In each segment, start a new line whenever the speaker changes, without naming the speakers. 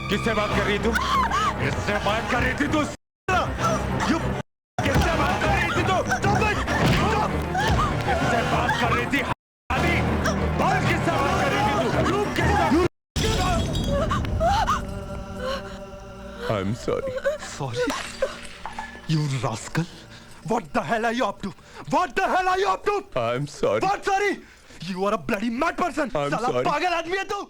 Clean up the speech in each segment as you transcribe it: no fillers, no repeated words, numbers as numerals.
किससे बात कर रही तू? किससे बात कर रही थी तू? किससे बात कर रही थी तू? किससे बात कर रही थी? बोल किससे बात कर रही थी तू? I'm sorry.
Sorry? You rascal! What the hell are you up to? What the hell are you up to?
I'm sorry.
What sorry? You are a bloody mad person.
I'm
साला
sorry.
पागल आदमी है तू.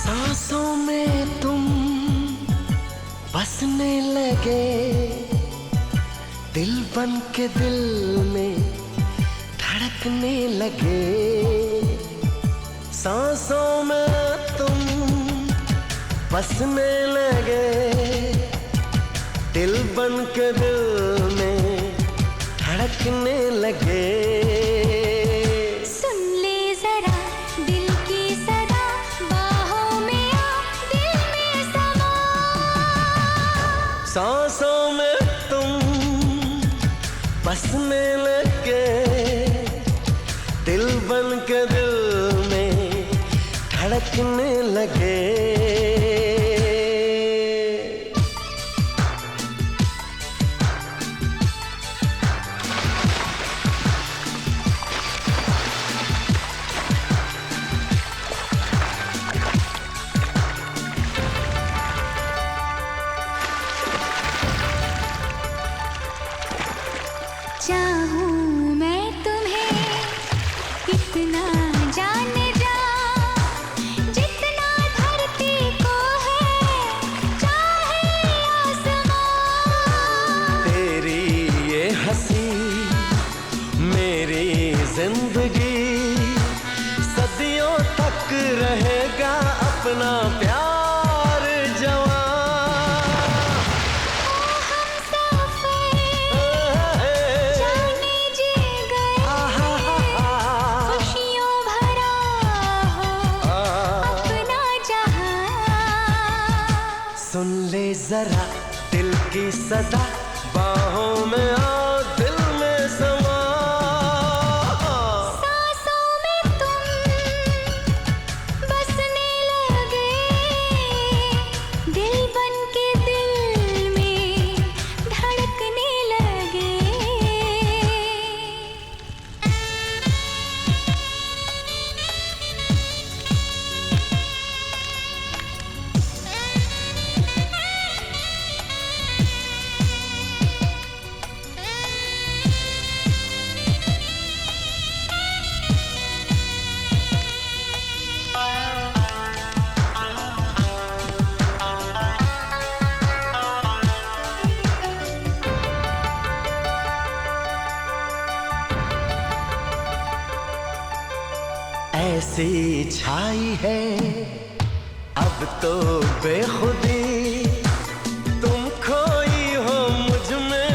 सांसों में तुम बसने लगे, दिल बन के दिल में धड़कने लगे. सांसों में तुम बसने लगे, दिल बन के दिल में धड़कने लगे. सांसों में तुम बसने लगे, दिल बन के दिल में धड़कने लगे.
चाहूं मैं तुम्हें इतना जाने जा, जितना धरती को है चाहे आसमां.
तेरी ये हंसी मेरी जिंदगी, सदियों तक रहेगा अपना प्यार जवां. सुन ले जरा दिल की सदा, बाहों में आओ दिल में समा.
सांसों में तुम बसने लगे, दिल बन के दिल में धड़कने लगे.
ऐसी छाई है अब तो बेखुदी, तुम खोई हो मुझ में,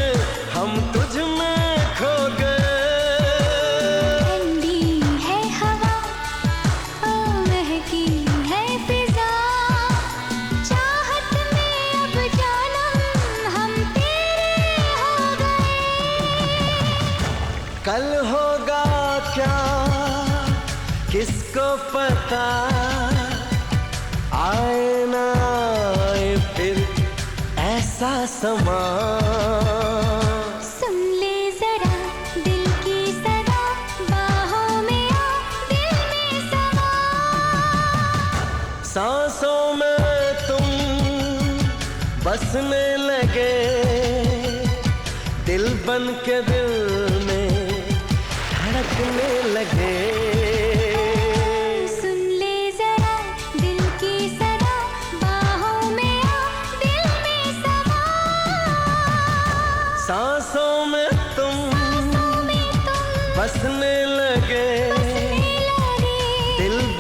हम तुझ में खो गए.
ठंडी है हवा, ओ महकी है फिजा, चाहत में अब जानम हम तेरे हो गए.
कल होगा क्या किसको पता, आए ना आए फिर ऐसा समा.
सुन ले जरा दिल की सदा, बाहों में आ दिल में समा.
सांसों में तुम बसने लगे, दिल बन के दिल में धड़कने लगे.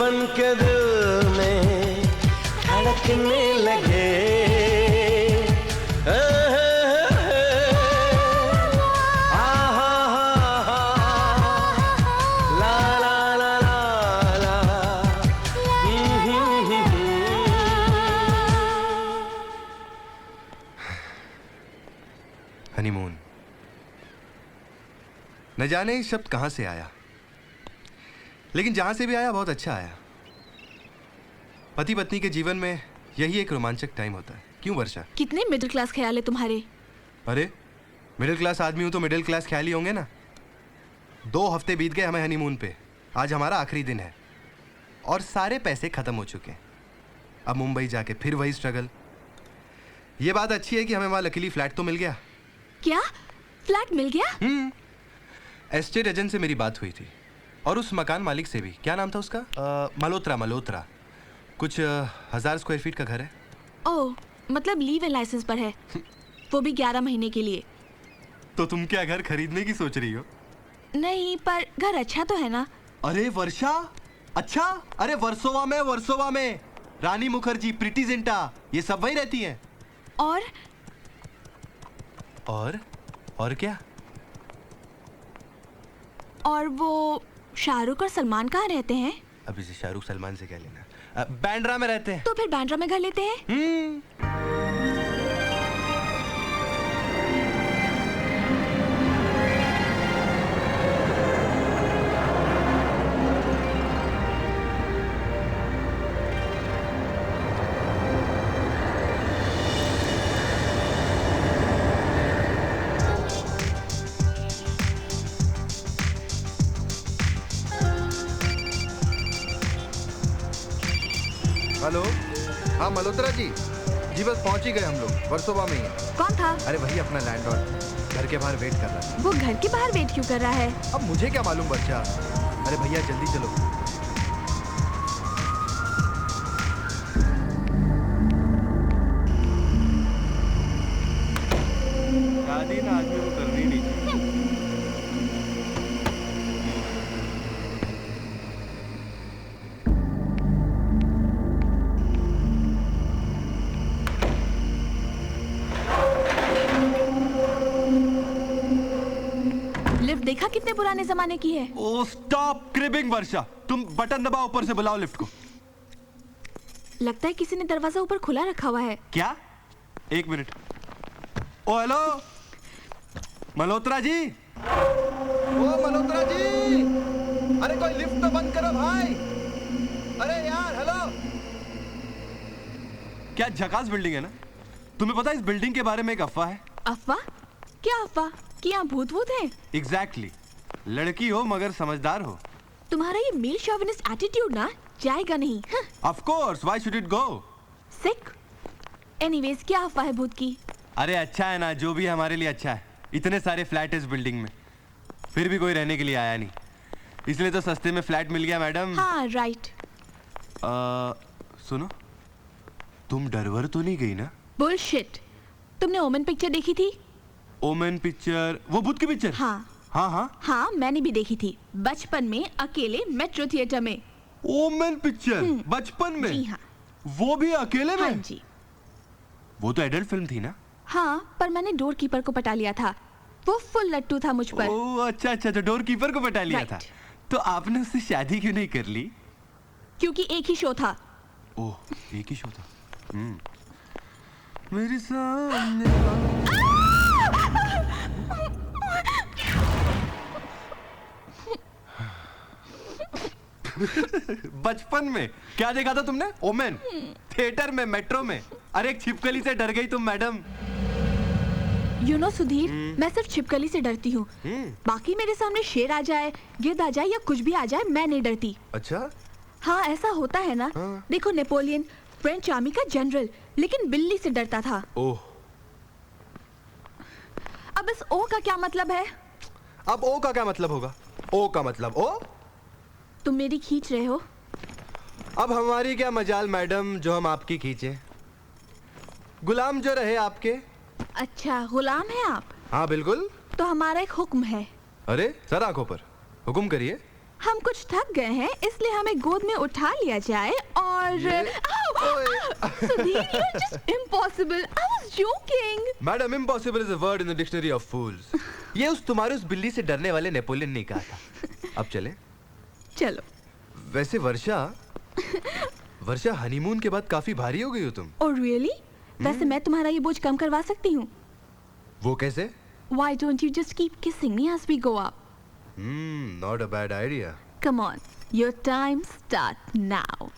बन के दिल में धड़कने लगे।
हनीमून, न जाने ये शब्द कहां से आया, लेकिन जहां से भी आया बहुत अच्छा आया। पति पत्नी के जीवन में यही एक रोमांचक टाइम होता है, क्यों वर्षा?
कितने मिडिल क्लास ख्याल है तुम्हारे।
अरे मिडिल क्लास आदमी हूं तो मिडिल क्लास ख्याल ही होंगे ना। 2 हफ्ते बीत गए हमें हनीमून पे, आज हमारा आखिरी दिन है और सारे पैसे खत्म हो चुके हैं। अब मुंबई जाके फिर वही स्ट्रगल। ये बात अच्छी है कि हमें वहां लकीली फ्लैट तो मिल गया।
क्या फ्लैट मिल गया?
एस्टेट एजेंट से मेरी बात हुई थी और उस मकान मालिक से भी। क्या नाम था उसका? मल्होत्रा। कुछ 1000 स्क्वायर फीट का घर है।
ओह, मतलब लीव एंड लाइसेंस पर है, वो भी 11 महीने के लिए।
तो तुम क्या घर खरीदने की सोच रही हो?
नहीं, पर घर अच्छा तो है ना।
अरे वर्षा, अच्छा? अरे वर्सोवा में रानी मुखर्जी, प्रीति जिंटा, ये सब वही रहती हैं। और क्या?
और वो शाहरुख और सलमान कहाँ रहते हैं?
अभी से शाहरुख सलमान से क्या लेना? बांद्रा में रहते हैं।
तो फिर बांद्रा में घर लेते हैं।
हेलो, हाँ मल्होत्रा जी बस पहुंच ही गए हम लोग, वर्सोवा में ही है।
कौन था?
अरे वही अपना लैंडलॉर्ड, घर के बाहर वेट कर रहा है।
वो घर के बाहर वेट क्यों कर रहा है?
अब मुझे क्या मालूम बच्चा। अरे भैया जल्दी चलो।
शादी ना आदमी को करनी नहीं चाहिए।
लिफ्ट देखा कितने पुराने जमाने की है।
ओ स्टॉप क्रिबिंग वर्षा, तुम बटन दबाओ, ऊपर से बुलाओ लिफ्ट को।
लगता है किसी ने दरवाजा ऊपर खुला रखा हुआ है।
क्या? 1 मिनट। ओ हेलो मल्होत्रा जी।
ओ मल्होत्रा जी, अरे कोई लिफ्ट तो बंद करो भाई। अरे यार हेलो।
क्या झकास बिल्डिंग है ना? तुम्हें पता है इस बिल्डिंग के बारे में एक अफवाह है।
अफवाह? क्या अफवाह? कि यहाँ भूत वूत है?
एग्जैक्टली। लड़की हो मगर समझदार हो।
तुम्हारा ये मेल शॉविनिस्ट एटीट्यूड ना जाएगा नहीं।
Of course, why should it go?
Sick. Anyways, क्या अफवाह है भूत की?
अरे अच्छा है ना, जो भी हमारे लिए अच्छा है। इतने सारे फ्लैट है इस बिल्डिंग में, फिर भी कोई रहने के लिए आया नहीं, इसलिए तो सस्ते में फ्लैट मिल गया मैडम।
हाँ राइट।
सुनो, तुम डरवर तो नहीं गई ना?
बुलशिट। तुमने ओमेन पिक्चर देखी थी?
Omen picture? वो भूत की पिक्चर? हाँ,
मैंने भी देखी थी बचपन में, अकेले मेट्रो थिएटर में।
ओमेन पिक्चर बचपन में?
जी हाँ।
वो भी अकेले में?
हाँ जी।
वो तो एडल्ट फिल्म थी ना?
हाँ, पर मैंने डोर कीपर को पटा लिया था, वो फुल लट्टू था मुझ पर।
ओह अच्छा, तो डोर कीपर को पटा लिया
Right.
था। तो आपने उससे शादी क्यों नहीं कर ली?
क्योंकि एक ही शो था।
ओह, एक ही शो था। मेरे सामने बचपन में क्या देखा था तुमने? ओमेन थिएटर में, मेट्रो में। अरे एक छिपकली से डर गई तुम मैडम।
सुधीर, मैं सिर्फ छिपकली से डरती हूँ। बाकी मेरे सामने शेर आ जाए, गिद्ध आ जाए या कुछ भी आ जाए, मैं नहीं डरती।
अच्छा?
हाँ, ऐसा होता है ना। देखो नेपोलियन, फ्रेंच आर्मी का जनरल, लेकिन बिल्ली से डरता था।
ओह।
अब इस ओ का क्या मतलब है?
अब ओ का क्या मतलब होगा? ओ का मतलब ओ?
तुम मेरी खींच रहे हो।
अब हमारी क्या मजाल मैडम जो हम आपकी खींचे, गुलाम जो रहे आपके।
अच्छा, गुलाम है आप?
हाँ बिल्कुल।
तो हमारा एक हुक्म है।
अरे सर आंखों पर, हुक्म करिए।
हम कुछ थक गए हैं, इसलिए हमें गोद में उठा लिया जाए और Sudhir, you are just impossible. I was joking.
Madam, impossible is a word in the dictionary of fools. ये उस तुम्हारे उस बिल्ली से डरने वाले नेपोलियन ने कहा था। अब चले?
चलो।
वैसे वर्षा हनीमून के बाद काफी भारी हो गई हो तुम।
Oh really? वैसे मैं तुम्हारा ये बोझ कम करवा सकती हूँ।
वो कैसे?
Why don't you just keep kissing me as we go up?
Not a bad idea.
Come on, your time starts now.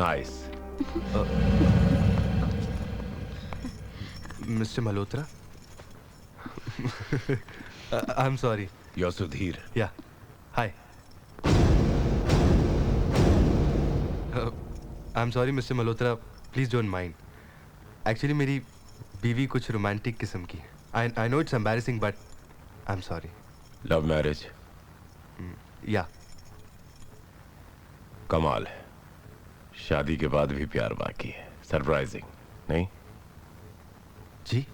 Nice.
Mr. Malhotra? I'm sorry.
You're Sudhir.
Yeah. Hi. I'm sorry, Mr. Malhotra. Please don't mind. Actually, मेरी बीवी कुछ romantic किस्म की है. I know it's embarrassing, but I'm sorry.
Love marriage.
Yeah.
कमाल है. शादी के बाद भी प्यार बाकी है. सरप्राइजिंग, नहीं?
जी?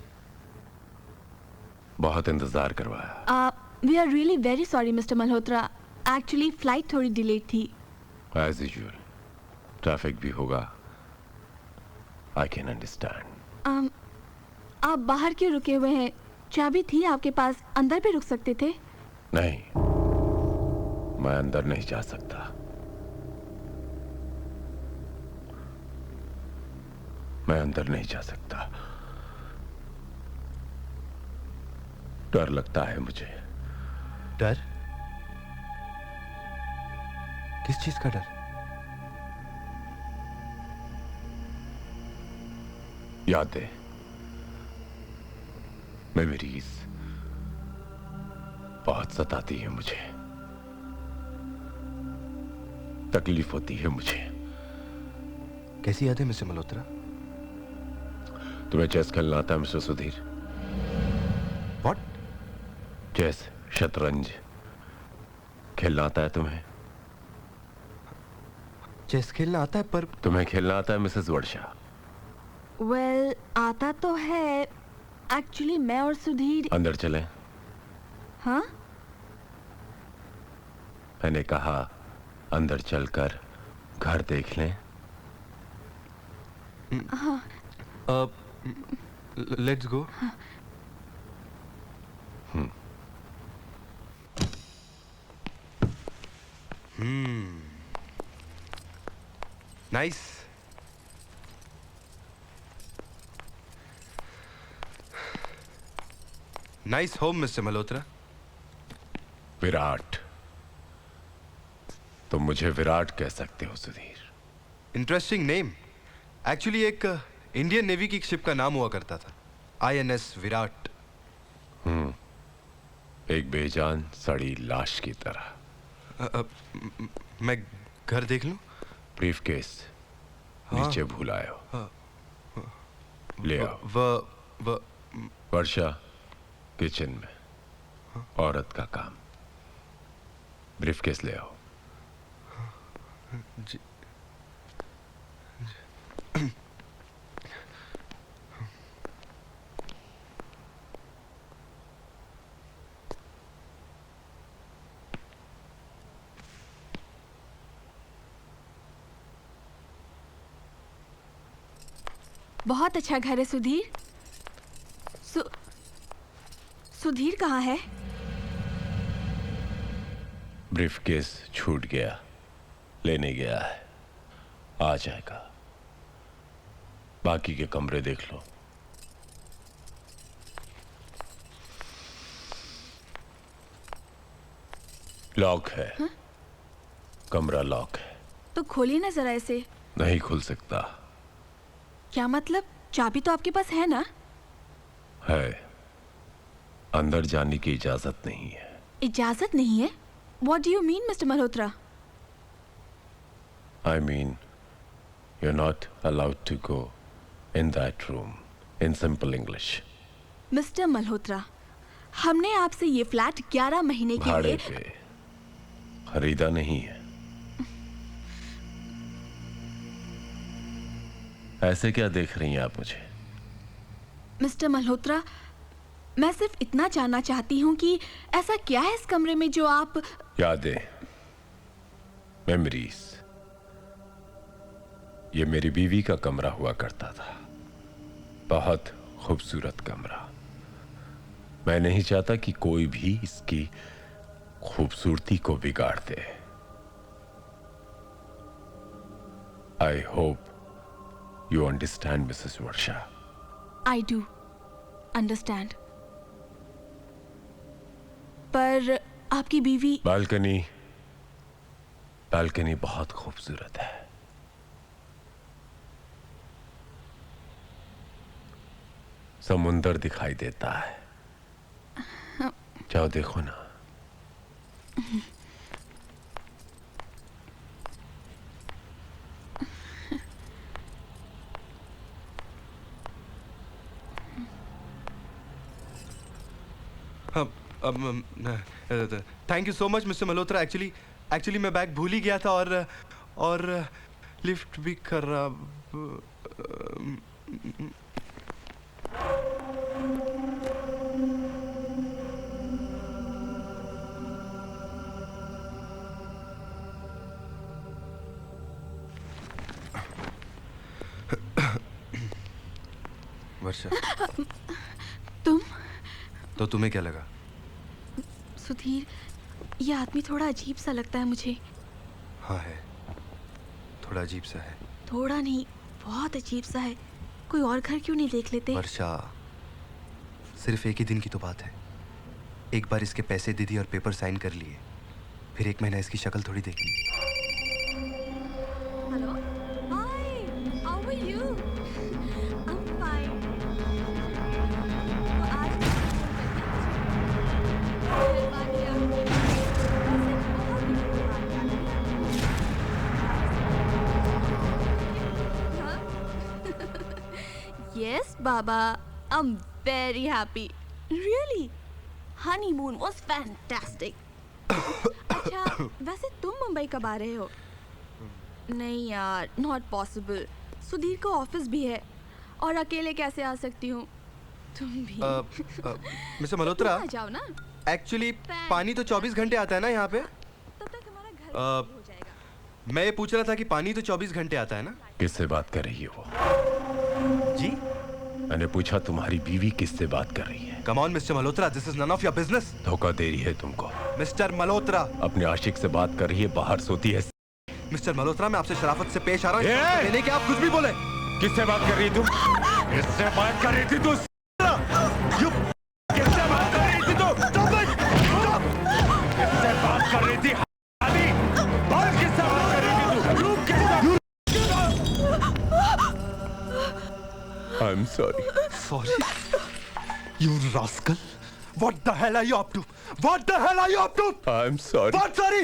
बहुत इंतजार करवाया.
We are really very sorry, Mr. Malhotra. Actually, flight थोड़ी delayed थी.
As usual. ट्रैफिक भी होगा. I can understand.
आप बाहर क्यों रुके हुए हैं? चाबी थी आपके पास, अंदर भी रुक सकते थे.
नहीं, मैं अंदर नहीं जा सकता. मैं अंदर नहीं जा सकता. डर लगता है मुझे.
डर? किस चीज का डर?
यादें, मेमोरीज बहुत सताती है मुझे. तकलीफ होती है मुझे.
कैसी यादें, मिस्टर मल्होत्रा?
तुम्हें चेस खेलना आता है मिस्टर सुधीर?
What?
चेस, शतरंज खेलना आता है तुम्हें?
चेस खेलना आता है, पर
तुम्हें खेलना आता है मिसेस वर्षा?
Well, आता तो है. Actually, मैं और सुधीर.
अंदर चलें?
हाँ?
मैंने कहा अंदर चलकर घर देख लें.
Let's go. Nice. Nice home mister Malhotra.
Virat. तुम मुझे विराट कह सकते हो सुधीर.
Interesting name. एक्चुअली एक इंडियन नेवी की शिप का नाम हुआ करता था, INS विराट.
एक बेजान सड़ी लाश की तरह.
मैं घर देख लूं?
ब्रीफकेस नीचे भूल आए हो. ले आओ. वर्षा किचन में. औरत का काम. ब्रीफकेस ले आओ.
जी.
बहुत अच्छा घर है सुधीर. सुधीर कहाँ है?
ब्रीफकेस छूट गया. लेने गया है. आ जाएगा. बाकी के कमरे देख लो. लॉक है.
कमरा लॉक है।
तो खोलिए ना जरा इसे।
नहीं खुल सकता।
क्या मतलब? चाबी तो आपके पास है ना?
है, अंदर जाने की इजाजत नहीं है।
इजाजत नहीं है? What do you mean, Mr. Malhotra?
I mean, you're not allowed to go in that room. In simple English.
Mister Malhotra, हमने आपसे ये फ्लैट 11 महीने के
भाड़े
लिए
पे खरीदा नहीं है। ऐसे क्या देख रही हैं आप मुझे?
मिस्टर मल्होत्रा, मैं सिर्फ इतना जानना चाहती हूँ कि ऐसा क्या है इस कमरे में जो आप...
यादें, मेमोरीज। ये मेरी बीवी का कमरा हुआ करता था। बहुत खूबसूरत कमरा। मैं नहीं चाहता कि कोई भी इसकी खूबसूरती को बिगाड़ दे। I hope you understand Mrs Varsha.
I do understand. पर आपकी बीवी...
बालकनी बहुत खूबसूरत है। समुंदर दिखाई देता है। जाओ देखो ना।
Thank you so much mister Malhotra. Actually मैं बैग भूल ही गया था और लिफ्ट भी खराब। वर्षा,
तुम?
तो तुम्हें क्या लगा?
सुधीर, ये आदमी थोड़ा अजीब सा लगता है मुझे।
हाँ है, थोड़ा अजीब सा है।
थोड़ा नहीं, बहुत अजीब सा है। कोई और घर क्यों नहीं देख लेते?
वर्षा, सिर्फ एक ही दिन की तो बात है। एक बार इसके पैसे दे दिए और पेपर साइन कर लिए, फिर 1 महीना इसकी शक्ल थोड़ी देखी।
Hello, hi, how are you? I am fine. तो आज Yes, Baba. I'm very happy. Really? Honeymoon was fantastic. अच्छा, वैसे तुम मुंबई कब आ रहे हो? नहीं यार, not possible. सुधीर को ऑफिस भी है और अकेले कैसे आ सकती हूँ? तुम भी।
मिस्टर मल्होत्रा,
आ जाओ ना।
एक्चुअली पानी तो 24 घंटे आता है ना यहाँ पे?
तब तक हमारा घर हो जाएगा।
मैं ये पूछ रहा था कि पानी तो 24 घंटे आता है ना?
किससे बात कर रही है वो?
जी?
मैंने पूछा तुम्हारी बीवी किससे बात कर रही है?
Come on mister Malhotra, this is none of your business.
धोखा दे रही है तुमको।
मिस्टर मल्होत्रा,
अपने आशिक से बात कर रही है, बाहर सोती है।
मिस्टर मल्होत्रा, मैं आपसे शराफत से पेश आ रहा हूँ।
ये!
लेने के आप कुछ भी बोले।
किससे बात कर रही तुम?
किससे बात कर रही थी तू? किससे बात कर रही थी तू? किससे बात कर रही थी? अभी बोल, किससे बात कर रही थी तू?
I'm sorry.
Sorry? You rascal! What the hell are you up to? What the hell are you up to?
I'm sorry.
What sorry?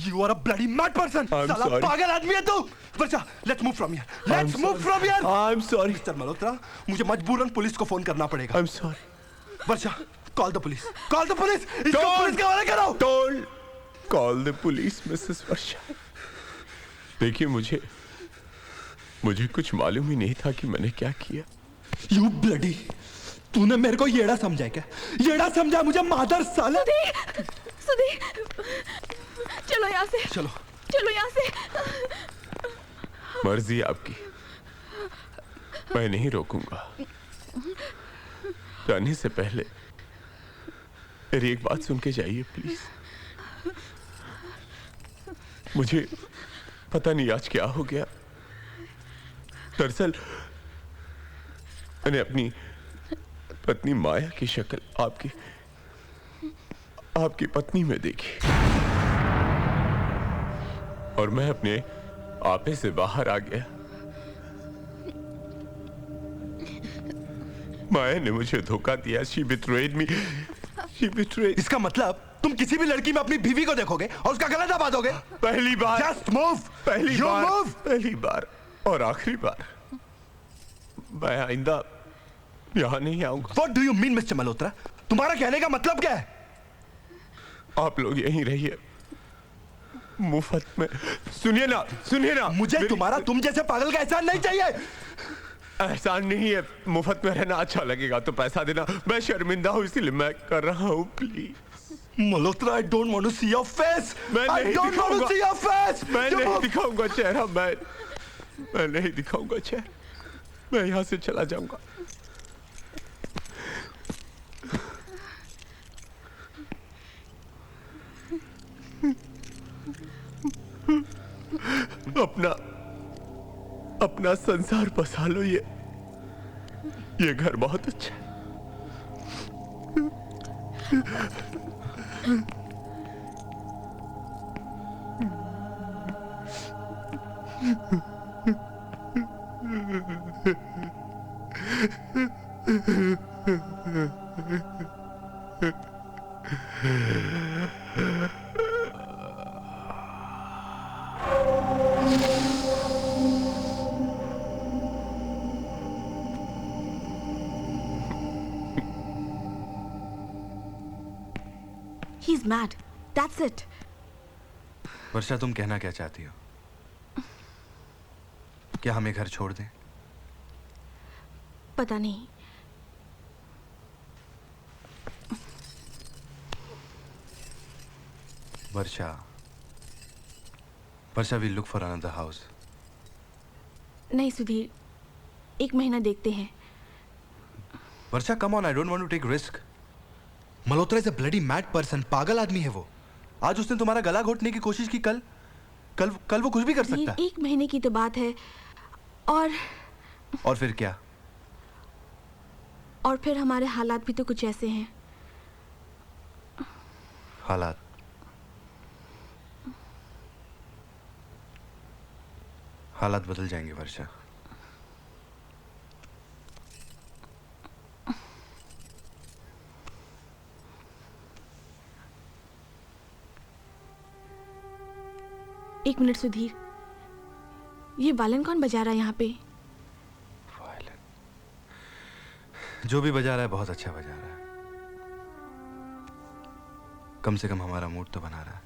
You are a bloody mad person.
I'm
साला
sorry.
पागल आदमी है तू. वर्षा, let's move from here. Let's move from here.
I'm sorry.
Mister Malhotra, मुझे मजबूरन police को phone करना पड़ेगा।
I'm sorry.
Varsha, call the police. Call the police. इसको
Don't.
पुलिस के हवाले करो.
Don't call the police, Mrs. वर्षा। देखिए, मुझे कुछ मालूम ही नहीं था कि मैंने क्या किया।
You bloody. तूने मेरे को येड़ा समझा क्या? येड़ा समझा मुझे, मादर साले।
सुधीर, चलो यहाँ से। चलो यहाँ से।
मर्जी आपकी, मैं नहीं रोकूंगा। जाने से पहले मेरी एक बात सुन के जाइए प्लीज। मुझे पता नहीं आज क्या हो गया। दरअसल मैंने अपनी पत्नी माया की शक्ल आपकी पत्नी में देखी। और मैं अपने आपे से बाहर आ गया। माया ने मुझे धोखा दिया। She betrayed me. She betrayed.
इसका मतलब तुम किसी भी लड़की में अपनी बीवी को देखोगे और उसका गला दबा दोगे?
पहली बार।
Just move.
पहली
You
बार।
move.
पहली बार और आखिरी बार। मैं आइंदा यहाँ नहीं आऊंगा।
What do you mean, Mr. Malhotra? तुम्हारा कहने का मतलब क्या है?
आप लोग यहीं रहिए मुफ्त में। सुनिए ना
मुझे तुम्हारा तुम जैसे पागल का एहसान नहीं चाहिए।
एहसान नहीं है, मुफ्त में रहना अच्छा लगेगा तो पैसा देना। मैं शर्मिंदा हूँ इसलिए मैं कर रहा हूँ, please.
Malhotra, I don't want to see your face.
मैं
I
नहीं
don't want to see your face.
मैं
You
नहीं
move.
दिखाऊंगा चेहरा। मैं नहीं दिखाऊंगा चेहरा। मैं यहाँ से चला जाऊंगा। अपना संसार बसा लो। ये घर बहुत अच्छा है।
He's mad. That's it.
वर्षा, तुम कहना क्या चाहती हो? क्या हमें घर छोड़ दें?
पता नहीं।
वर्षा, we'll look for another house.
नहीं सुधीर, 1 महीना देखते हैं।
वर्षा, come on, I don't want to take risk. Malhotra is a bloody mad person. पागल आदमी है वो। आज उसने तुम्हारा गला घोटने की कोशिश की। कल वो कुछ भी कर सकता है।
1 महीने की तो बात है। और
फिर क्या?
और फिर हमारे हालात भी तो कुछ ऐसे हैं।
हालात बदल जाएंगे वर्षा।
एक मिनट सुधीर, ये वायलिन कौन बजा रहा है यहाँ पे?
वायलिन जो भी बजा रहा है बहुत अच्छा बजा रहा है। कम से कम हमारा मूड तो बना रहा है।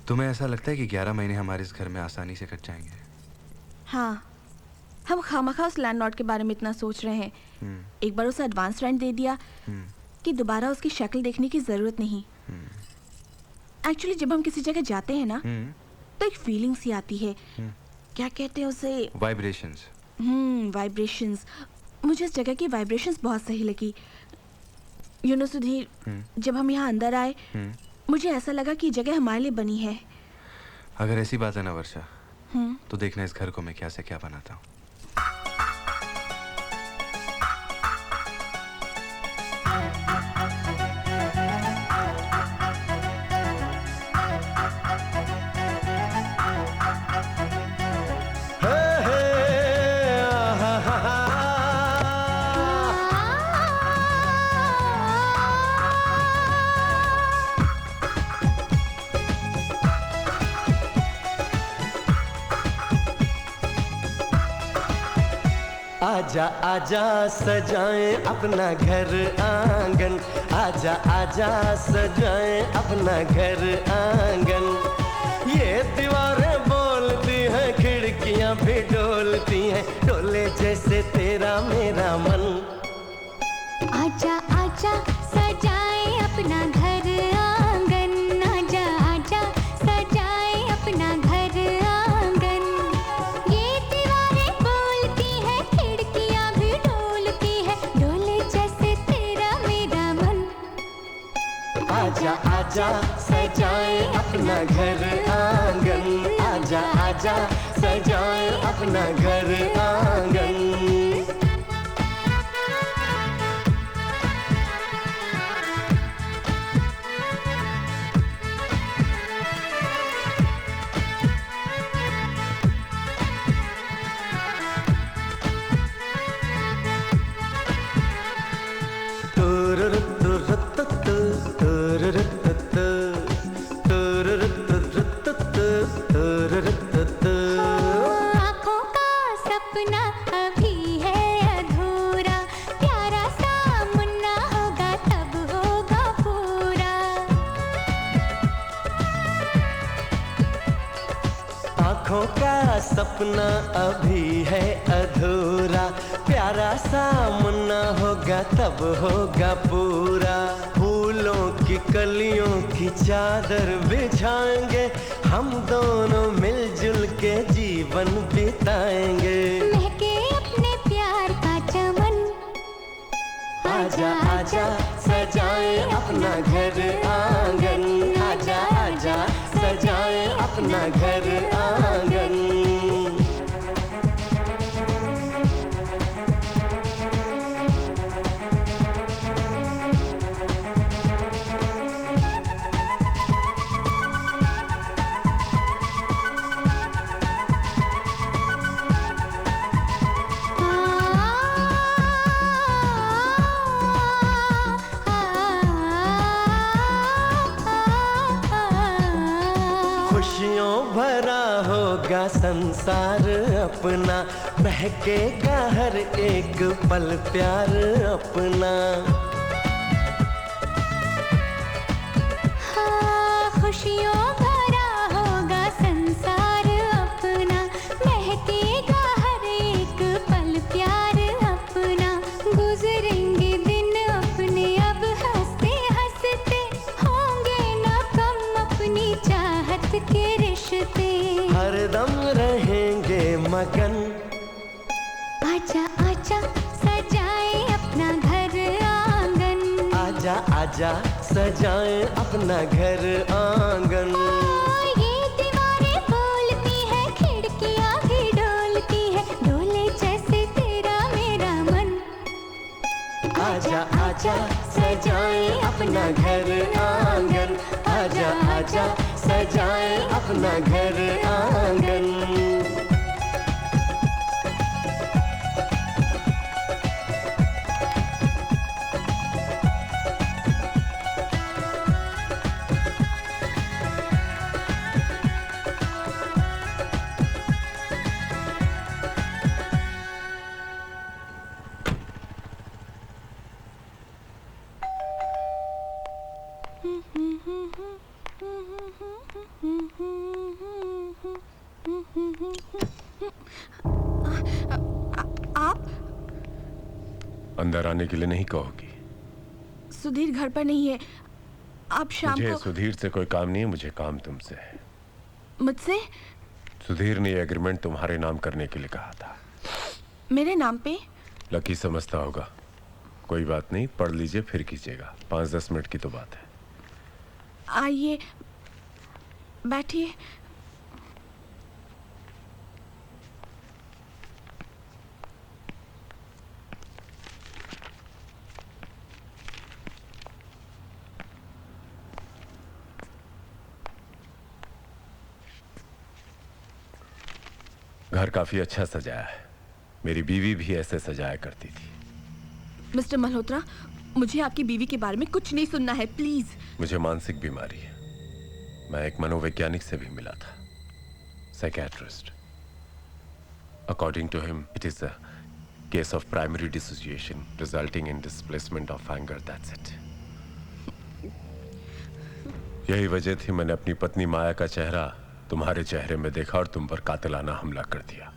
तुम्हें ऐसा लगता है कि 11 महीने हमारे इस घर में आसानी से कट जाएंगे?
हाँ, हम खामखा उस लैंडलॉर्ड के बारे में इतना सोच रहे हैं। एक बार उसे एडवांस रेंट दे दिया कि दोबारा उसकी शक्ल देखने की जरूरत नहीं। एक्चुअली जब हम किसी जगह जाते हैं ना तो एक फीलिंग सी आती है। क्या कहते हैं उसे?
वाइब्रेशंस।
वाइब्रेशंस। मुझे इस जगह की वाइब्रेशंस बहुत सही लगी। यू नो सुधीर, जब हम यहाँ अंदर आए मुझे ऐसा लगा कि जगह हमारे लिए बनी है।
अगर ऐसी बात है ना वर्षा, तो देखना इस घर को मैं क्या से क्या बनाता हूँ।
आजा आजा सजाएं अपना घर आंगन, आजा आजा सजाएं अपना घर आंगन। ये दीवारें बोलती हैं, खिड़कियां भी डोलती हैं, डोले जैसे तेरा मेरा मन।
आजा आजा सजाएं अपना घर आंगन,
आजा सजाए अपना घर आंगन, आजा आजा सजाए अपना घर आंगन।
आँखों का सपना अभी है अधूरा, प्यारा सा मुन्ना होगा तब होगा पूरा।
आँखों का सपना अभी है अधूरा, प्यारा सा मुन्ना होगा तब होगा पूरा। फूलों की कलियों की चादर बिछाएंगे, हम दोनों मिलजुल के जीवन बिताएंगे।
महके अपने प्यार का चमन,
आजा आजा सजाए अपना घर आंगन, आजा आजा सजाए अपना घर आंगन। खुशियों भरा होगा संसार अपना, महकेगा हर एक पल प्यार अपना।
हाँ, खुशियों भरा होगा संसार अपना, महकेगा हर एक पल प्यार अपना। गुजरेंगे दिन अपने अब हंसते हंसते, होंगे ना कम अपनी चाहत के रिश्ते।
हरदम रहेंगे मगन,
आजा आजा सजाए अपना घर आंगन,
आजा आजा सजाए अपना घर आंगन।
ये दीवारें बोलती है, खिड़कियां भी डोलती है, डोले जैसे तेरा मेरा मन।
आजा आजा सजाए अपना घर आंगन, आजा आजा सजाए अपना घर आंगन।
आप
अंदर आने के लिए नहीं कहोगी?
सुधीर घर पर नहीं है, आप शाम
मुझे
को
सुधीर से कोई काम नहीं है, मुझे काम तुमसे है।
मुझसे?
सुधीर ने ये एग्रीमेंट तुम्हारे नाम करने के लिए कहा था।
मेरे नाम पे?
लकी समझता होगा। कोई बात नहीं, पढ़ लीजिए फिर कीजिएगा, 5-10 मिनट की तो बात है।
आइए बैठिए।
घर काफी अच्छा सजाया है, मेरी बीवी भी ऐसे सजाया करती थी।
मिस्टर मल्होत्रा, मुझे आपकी बीवी के बारे में कुछ नहीं सुनना है, प्लीज।
मुझे मानसिक बीमारी है, मैं एक मनोवैज्ञानिक से भी मिला था, psychiatrist. According to him it is a case of primary dissociation resulting in displacement of anger, that's it. यही वजह थी मैंने अपनी पत्नी माया का चेहरा तुम्हारे चेहरे में देखा और तुम पर कातिलाना हमला कर दिया।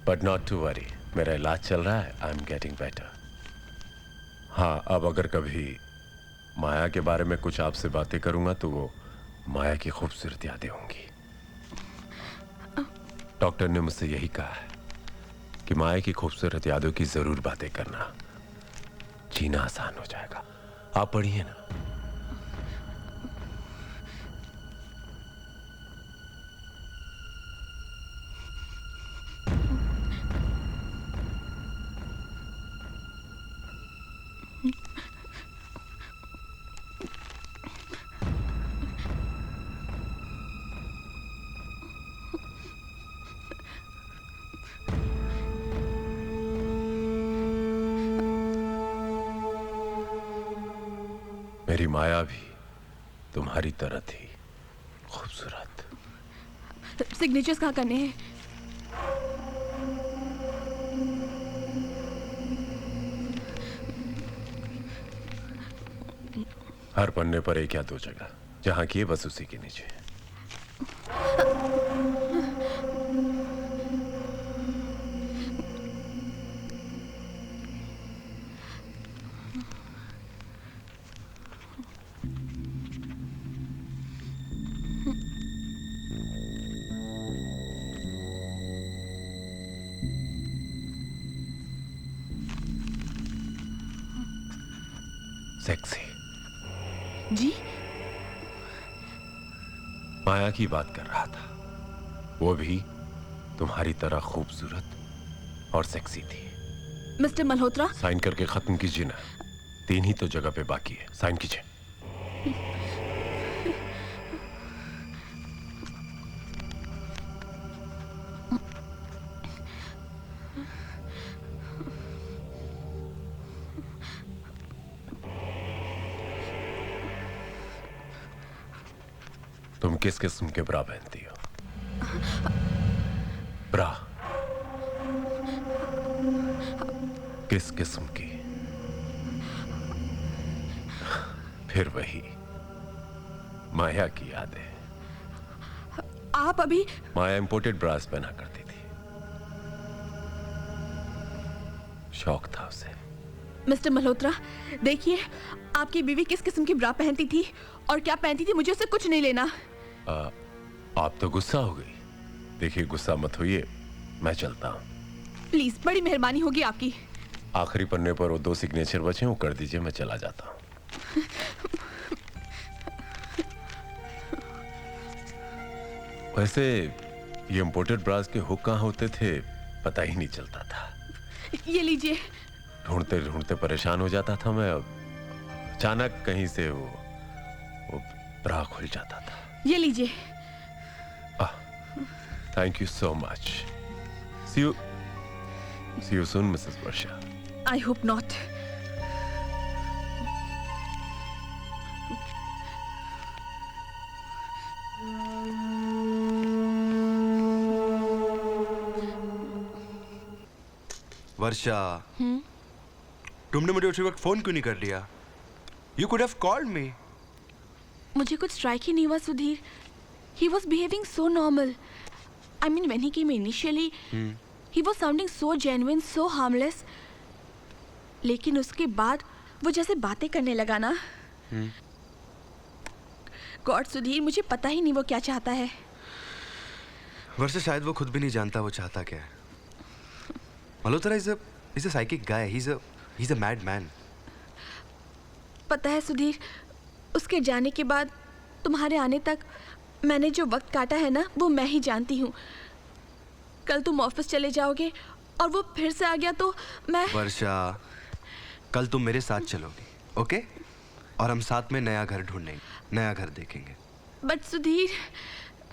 बट नॉट टू वरी, मेरा इलाज चल रहा है, आई एम गेटिंग बेटर। हाँ, अब अगर कभी माया के बारे में कुछ आपसे बातें करूंगा तो वो माया की खूबसूरत यादें होंगी। डॉक्टर ने मुझसे यही कहा है कि माया की खूबसूरत यादों की जरूर बातें करना, जीना आसान हो जाएगा। आप पढ़िए ना। माया भी तुम्हारी तरह थी खूबसूरत।
सिग्नेचर्स कहाँ करने हैं?
हर पन्ने पर एक या दो जगह, जहां की है बस उसी के नीचे। सेक्सी।
जी?
माया की बात कर रहा था, वो भी तुम्हारी तरह खूबसूरत और सेक्सी थी।
मिस्टर मल्होत्रा,
साइन करके खत्म कीजिए ना, 3 ही तो जगह पे बाकी है, साइन कीजिए। तुम किस किस्म के ब्रा पहनती हो? ब्रा किस किस्म की? फिर वही माया की यादें।
आप अभी
माया इंपोर्टेड ब्रास पहना करती थी, शौक था उसे।
मिस्टर मल्होत्रा, देखिए आपकी बीवी किस किस्म की ब्रा पहनती थी और क्या पहनती थी, मुझे उससे कुछ नहीं लेना।
आप तो गुस्सा हो गई। देखिए गुस्सा मत होइए, मैं चलता हूं।
प्लीज, बड़ी मेहरबानी होगी आपकी।
आखिरी पन्ने पर वो 2 सिग्नेचर बचे, वो कर दीजिए, मैं चला जाता हूं। वैसे ये इंपोर्टेड ब्रास के हुक कहाँ होते थे पता ही नहीं चलता था।
ये लीजिए।
ढूंढते ढूंढते परेशान हो जाता था मैं, अब अचानक कहीं से वो ब्रा खुल जाता था।
ये लीजिए।
Thank you so much. See you soon Mrs Varsha.
I hope not.
Varsha, तुमने मुझे उसी वक्त फोन क्यों नहीं कर लिया? You could have called me.
मुझे कुछ स्ट्राइक ही नहीं हुआ Sudhir. He was behaving so normal. I mean, when he came initially, he was sounding so genuine, so harmless. लेकिन उसके बाद वो जैसे बातें करने लगा ना, गॉड सुधीर, मुझे पता ही नहीं वो क्या चाहता है।
वर्षा, शायद वो खुद भी नहीं जानता वो चाहता क्या है। Malhotra is a psychic guy. He's a madman.
पता है सुधीर, उसके जाने के बाद तुम्हारे आने तक मैंने जो वक्त काटा है ना, वो मैं ही जानती हूँ। कल तुम ऑफिस चले जाओगे और वो फिर से आ गया तो मैं।
वर्षा, कल तुम मेरे साथ चलोगी, ओके? और हम साथ में नया घर ढूंढेंगे, नया घर देखेंगे।
बट सुधीर।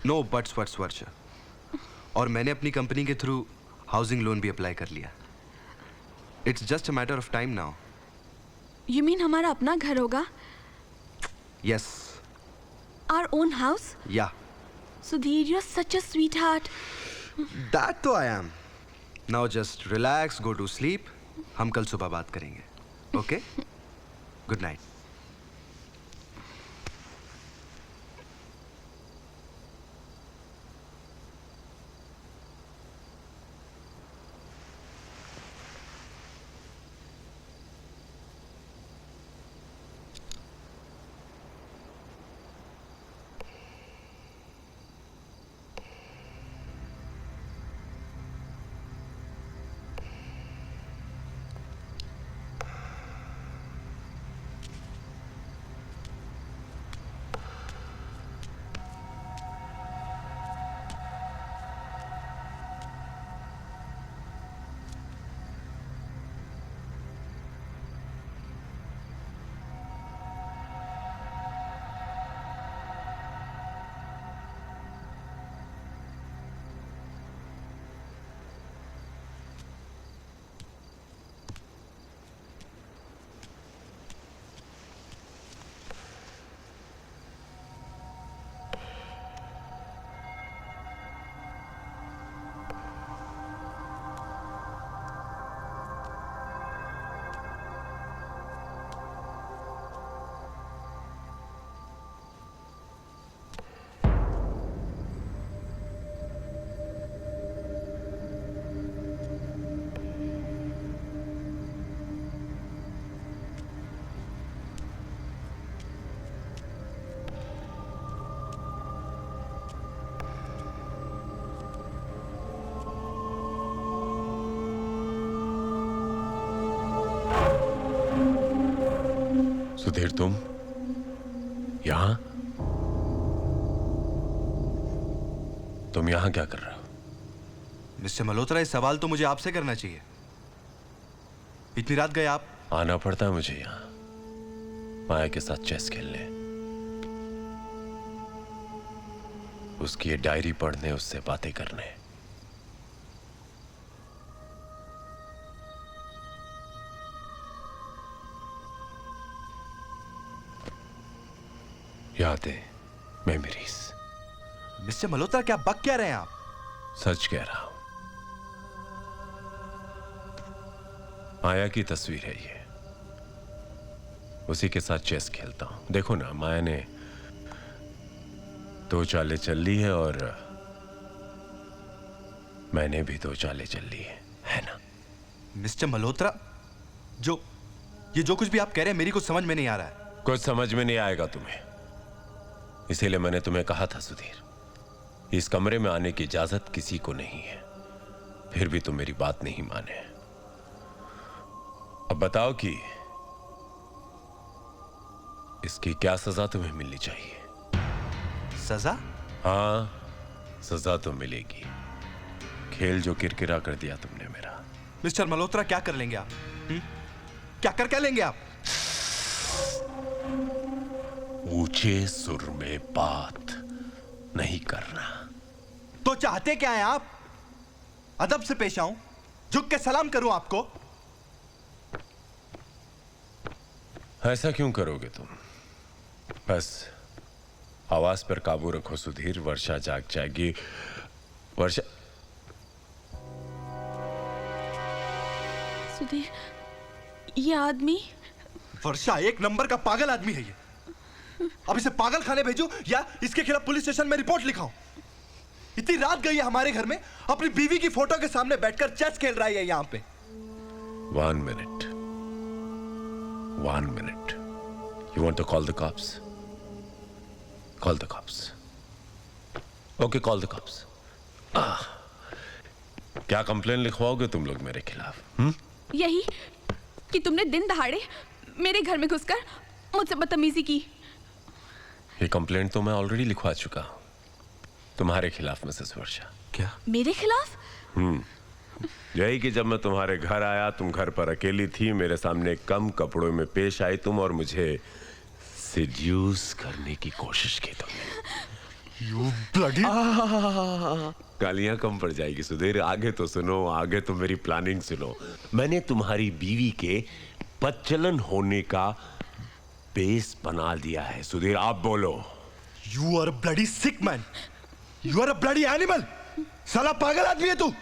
नो बट्स वर्षा। और मैंने अपनी कंपनी के थ्रू हाउसिंग लोन भी अप्लाई कर लिया। It's just a matter of time now.
You mean हमारा अपना घर होगा?
Yes.
Our own house?
Yeah.
Sudhir, you're such a sweetheart.
That तो I am. Now just relax, go to sleep. हम कल सुबह बात करेंगे. Okay? Good night.
सुधीर, तुम यहां? तुम यहां क्या कर रहे हो?
मिस्टर मल्होत्रा, ये सवाल तो मुझे आपसे करना चाहिए। इतनी रात गए आप?
आना पड़ता है मुझे यहां माया के साथ चेस खेलने, उसकी ये डायरी पढ़ने, उससे बातें करने। यादें, मेमोरीज।
मिस्टर मल्होत्रा, क्या बक क्या रहे हैं आप?
सच कह रहा हूं। माया की तस्वीर है ये, उसी के साथ चेस खेलता हूं। देखो ना, माया ने 2 चालें चल ली है और मैंने भी 2 चालें चल ली है ना?
मिस्टर मल्होत्रा, ये जो कुछ भी आप कह रहे हैं मेरी कुछ समझ में नहीं आ रहा है।
कुछ समझ में नहीं आएगा तुम्हें, इसीलिए मैंने तुम्हें कहा था सुधीर, इस कमरे में आने की इजाजत किसी को नहीं है। फिर भी तुम मेरी बात नहीं माने। अब बताओ कि इसकी क्या सजा तुम्हें मिलनी चाहिए?
सजा?
हाँ, सजा तो मिलेगी। खेल जो किरकिरा कर दिया तुमने मेरा।
मिस्टर मल्होत्रा, क्या कर लेंगे आप? क्या लेंगे आप?
ऊंचे सुर में बात नहीं करना।
तो चाहते क्या हैं आप? अदब से पेश आऊं, झुक के सलाम करूं आपको?
ऐसा क्यों करोगे तुम? बस आवाज पर काबू रखो सुधीर, वर्षा जाग जाएगी। वर्षा।
सुधीर, ये आदमी?
वर्षा एक नंबर का पागल आदमी है ये। अब इसे पागल खाने भेजूं या इसके खिलाफ पुलिस स्टेशन में रिपोर्ट लिखाऊं? इतनी रात गई है हमारे घर में, अपनी बीवी की फोटो के सामने बैठकर चेस खेल रहा है यहां पे।
1 minute. 1 minute. You want to call the cops? Call the cops. Okay, call the cops. क्या कंप्लेन लिखवाओगे तुम लोग मेरे खिलाफ?
यही कि तुमने दिन दहाड़े मेरे घर में घुसकर मुझसे बदतमीजी की।
ये कंप्लेंट तो मैं ऑलरेडी लिखवा चुका हूं तुम्हारे खिलाफ मिसेस वर्षा।
क्या?
मेरे खिलाफ?
यही कि जब मैं तुम्हारे घर आया, तुम घर पर अकेली थी, मेरे सामने कम कपड़ों में पेश आई तुम और मुझे सिड्यूस करने की कोशिश की तुमने।
You bloody...
गालियां कम पड़ जाएगी सुधीर। आगे तो सुनो, आगे तो मेरी प्लानिंग सुनो। मैंने तुम्हारी बीवी के बदचलन होने का बेस बना दिया है सुधीर। आप बोलो।
You are a bloody sick man. You are a bloody animal. साला पागल आदमी है तू।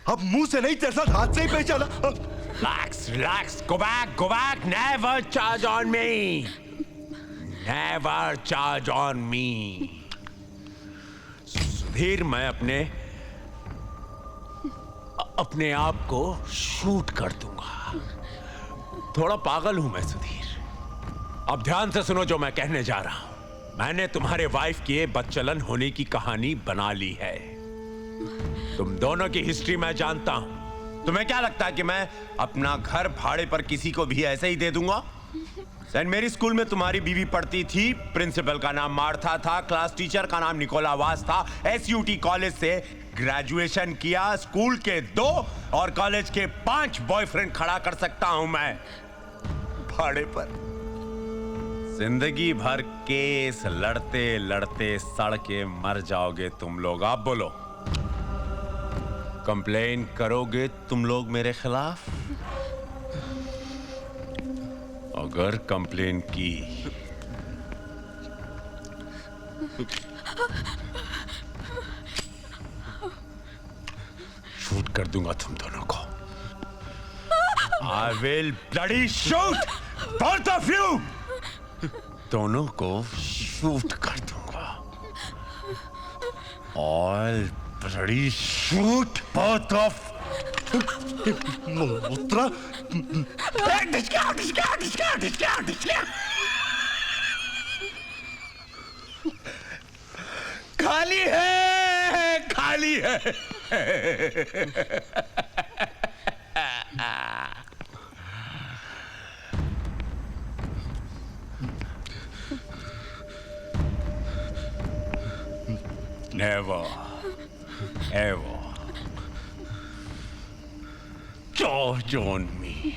अब मुंह से नहीं, तेरे साथ हाथ से ही पेश आना।
Relax, relax. Go back, go back. Never charge on me. Never charge on me. Sudhir, मैं अपने आप को शूट कर दूंगा। थोड़ा पागल हूं मैं सुधीर। अब ध्यान से सुनो जो मैं कहने जा रहा हूं। मैंने तुम्हारे वाइफ की बदचलन होने की कहानी बना ली है। तुम दोनों की हिस्ट्री मैं जानता हूं। तुम्हें क्या लगता है कि मैं अपना घर भाड़े पर किसी को भी ऐसे ही दे दूंगा? सेंट मेरी स्कूल में तुम्हारी बीवी पढ़ती थी। प्रिंसिपल का नाम मार्था था, क्लास टीचर का नाम निकोला वास था। SUT कॉलेज से ग्रेजुएशन किया। स्कूल के 2 और कॉलेज के 5 बॉयफ्रेंड खड़ा कर सकता हूं मैं भाड़े पर। जिंदगी भर केस लड़ते लड़ते सड़ के मर जाओगे तुम लोग। आप बोलो, कंप्लेन करोगे तुम लोग मेरे खिलाफ? अगर कंप्लेन की शूट कर दूंगा तुम दोनों को। I will bloody shoot both of you. दोनों को शूट कर दूंगा। I'll bloody shoot both of
Malhotra,
खाली है, खाली है।
Never, ever charge on me.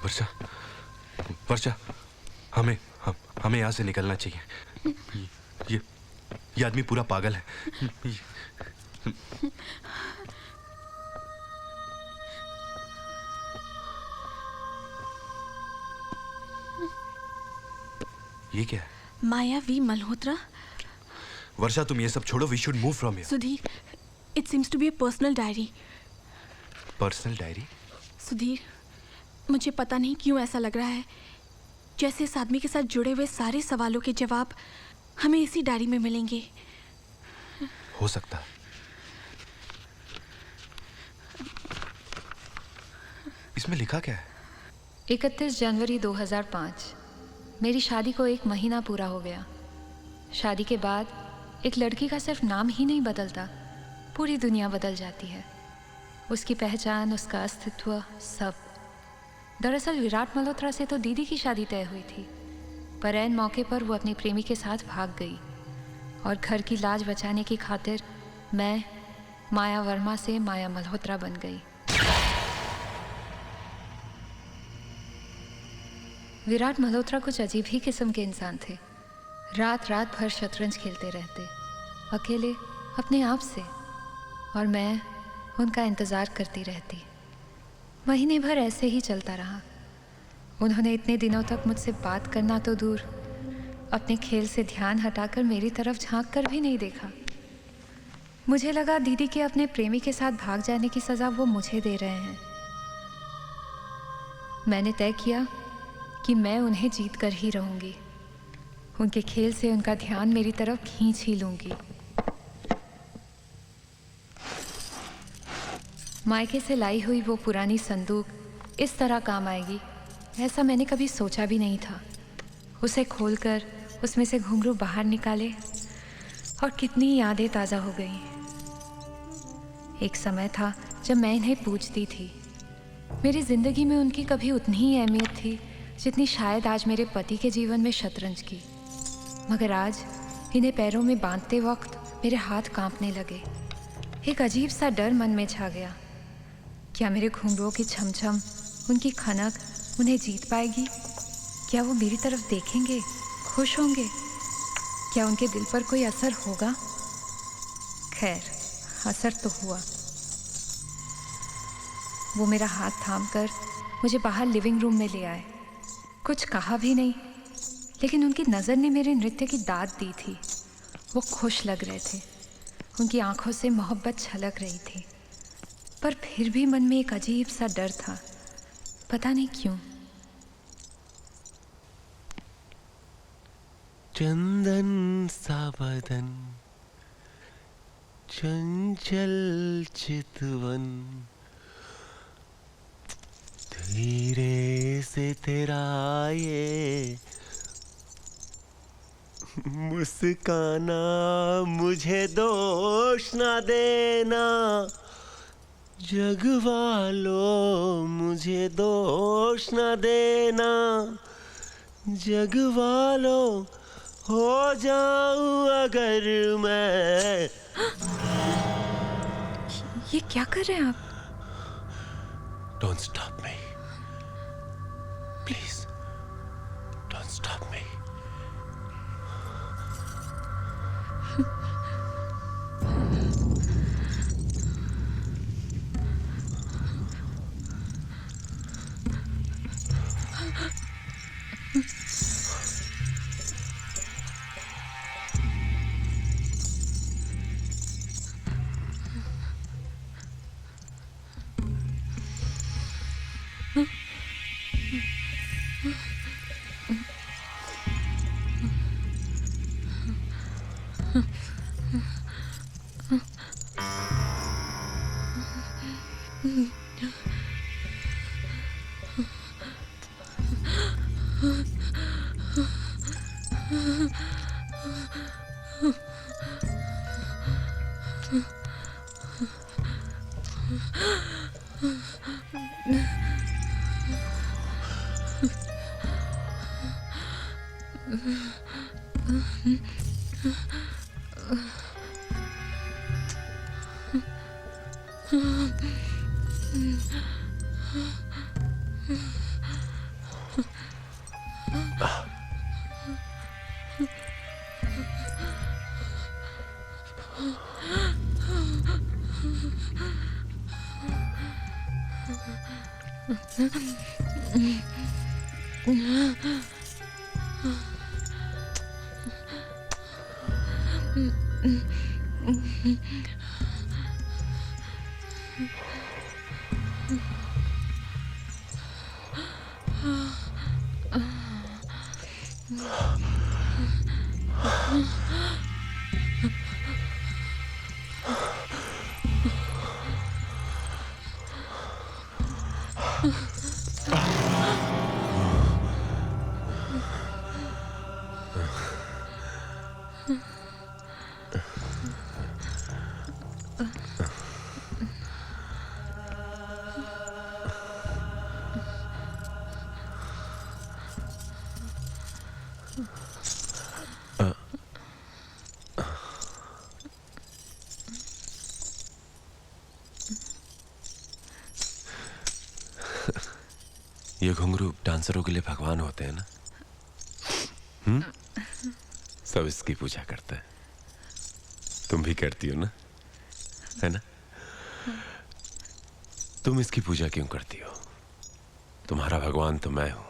वर्षा, वर्षा, हमें यहाँ से निकलना चाहिए। ये आदमी पूरा पागल है। ये क्या है?
मायावी मल्होत्रा।
वर्षा, तुम ये सब छोड़ो। We should move from here.
Sudhir, it seems to be a personal diary.
Personal diary?
Sudhir, मुझे पता नहीं क्यों ऐसा लग रहा है जैसे इस आदमी के साथ जुड़े हुए सारे सवालों के जवाब हमें इसी डायरी में मिलेंगे।
हो सकता है। इसमें लिखा क्या है?
31 जनवरी 2005। मेरी शादी को 1 महीना पूरा हो गया। शादी के बाद एक लड़की का सिर्फ नाम ही नहीं बदलता, पूरी दुनिया बदल जाती है। उसकी पहचान, उसका अस्तित्व, सब। दरअसल विराट मल्होत्रा से तो दीदी की शादी तय हुई थी, पर ऐन मौके पर वो अपनी प्रेमी के साथ भाग गई और घर की लाज बचाने की खातिर मैं माया वर्मा से माया मल्होत्रा बन गई। विराट मल्होत्रा कुछ अजीब ही किस्म के इंसान थे। रात रात भर शतरंज खेलते रहते, अकेले अपने आप से, और मैं उनका इंतज़ार करती रहती। महीने भर ऐसे ही चलता रहा। उन्होंने इतने दिनों तक मुझसे बात करना तो दूर, अपने खेल से ध्यान हटाकर मेरी तरफ झांक कर भी नहीं देखा। मुझे लगा दीदी के अपने प्रेमी के साथ भाग जाने की सज़ा वो मुझे दे रहे हैं। मैंने तय किया कि मैं उन्हें जीत कर ही रहूंगी। उनके खेल से उनका ध्यान मेरी तरफ खींच ही लूंगी। मायके से लाई हुई वो पुरानी संदूक इस तरह काम आएगी, ऐसा मैंने कभी सोचा भी नहीं था। उसे खोलकर उसमें से घुंघरू बाहर निकाले और कितनी यादें ताज़ा हो गई। एक समय था जब मैं इन्हें पूजती थी। मेरी ज़िंदगी में उनकी कभी उतनी ही अहमियत थी जितनी शायद आज मेरे पति के जीवन में शतरंज की। मगर आज इन्हें पैरों में बांधते वक्त मेरे हाथ कांपने लगे। एक अजीब सा डर मन में छा गया। क्या मेरे घुंघरूओं की छमछम, उनकी खनक उन्हें जीत पाएगी? क्या वो मेरी तरफ देखेंगे, खुश होंगे? क्या उनके दिल पर कोई असर होगा? खैर, असर तो हुआ। वो मेरा हाथ थामकर मुझे बाहर लिविंग रूम में ले आए। कुछ कहा भी नहीं, लेकिन उनकी नज़र ने मेरे नृत्य की दाद दी थी। वो खुश लग रहे थे, उनकी आंखों से मोहब्बत छलक रही थी, पर फिर भी मन में एक अजीब सा डर था, पता नहीं क्यों।
चंदन सा बदन, चंचल चितवन, धीरे से तेरा ये मुस्काना, मुझे दोष ना देना जग वालों, मुझे दोष ना देना जग वालों, हो जाऊं अगर मैं।
ये क्या कर रहे हैं आप?
Don't stop me. Please. Don't stop me.
ये घुंघरू डांसरों के लिए भगवान होते हैं ना? सब इसकी पूजा करते हैं। तुम भी करती हो ना, है ना? तुम इसकी पूजा क्यों करती हो? तुम्हारा भगवान तो मैं हूं।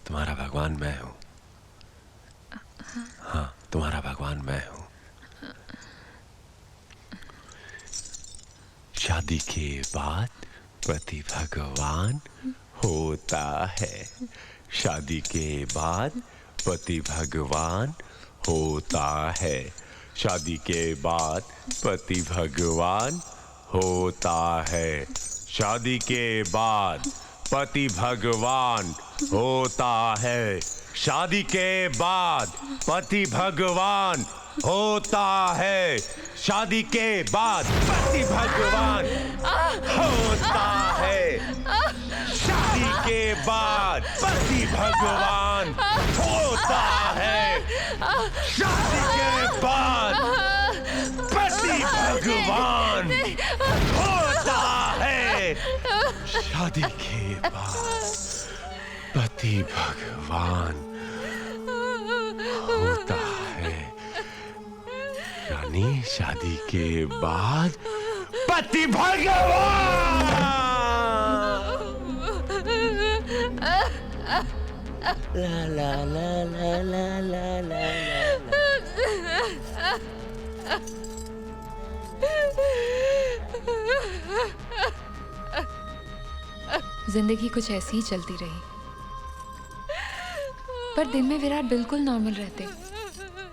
तुम्हारा भगवान मैं हूं। हाँ, तुम्हारा भगवान मैं हूं। शादी के बाद पति भगवान होता है। शादी के बाद पति भगवान होता है। शादी के बाद पति भगवान होता है। शादी के बाद पति भगवान होता है। शादी के बाद पति भगवान होता है। शादी के बाद पति भगवान होता है। शादी के बाद पति भगवान होता है। शादी के बाद पति भगवान होता है। शादी के बाद पति भगवान होता है। रानी, शादी के बाद पति भगवान। ला ला ला ला ला ला ला
जिंदगी कुछ ऐसी ही चलती रही, पर दिन में विराट बिल्कुल नॉर्मल रहते।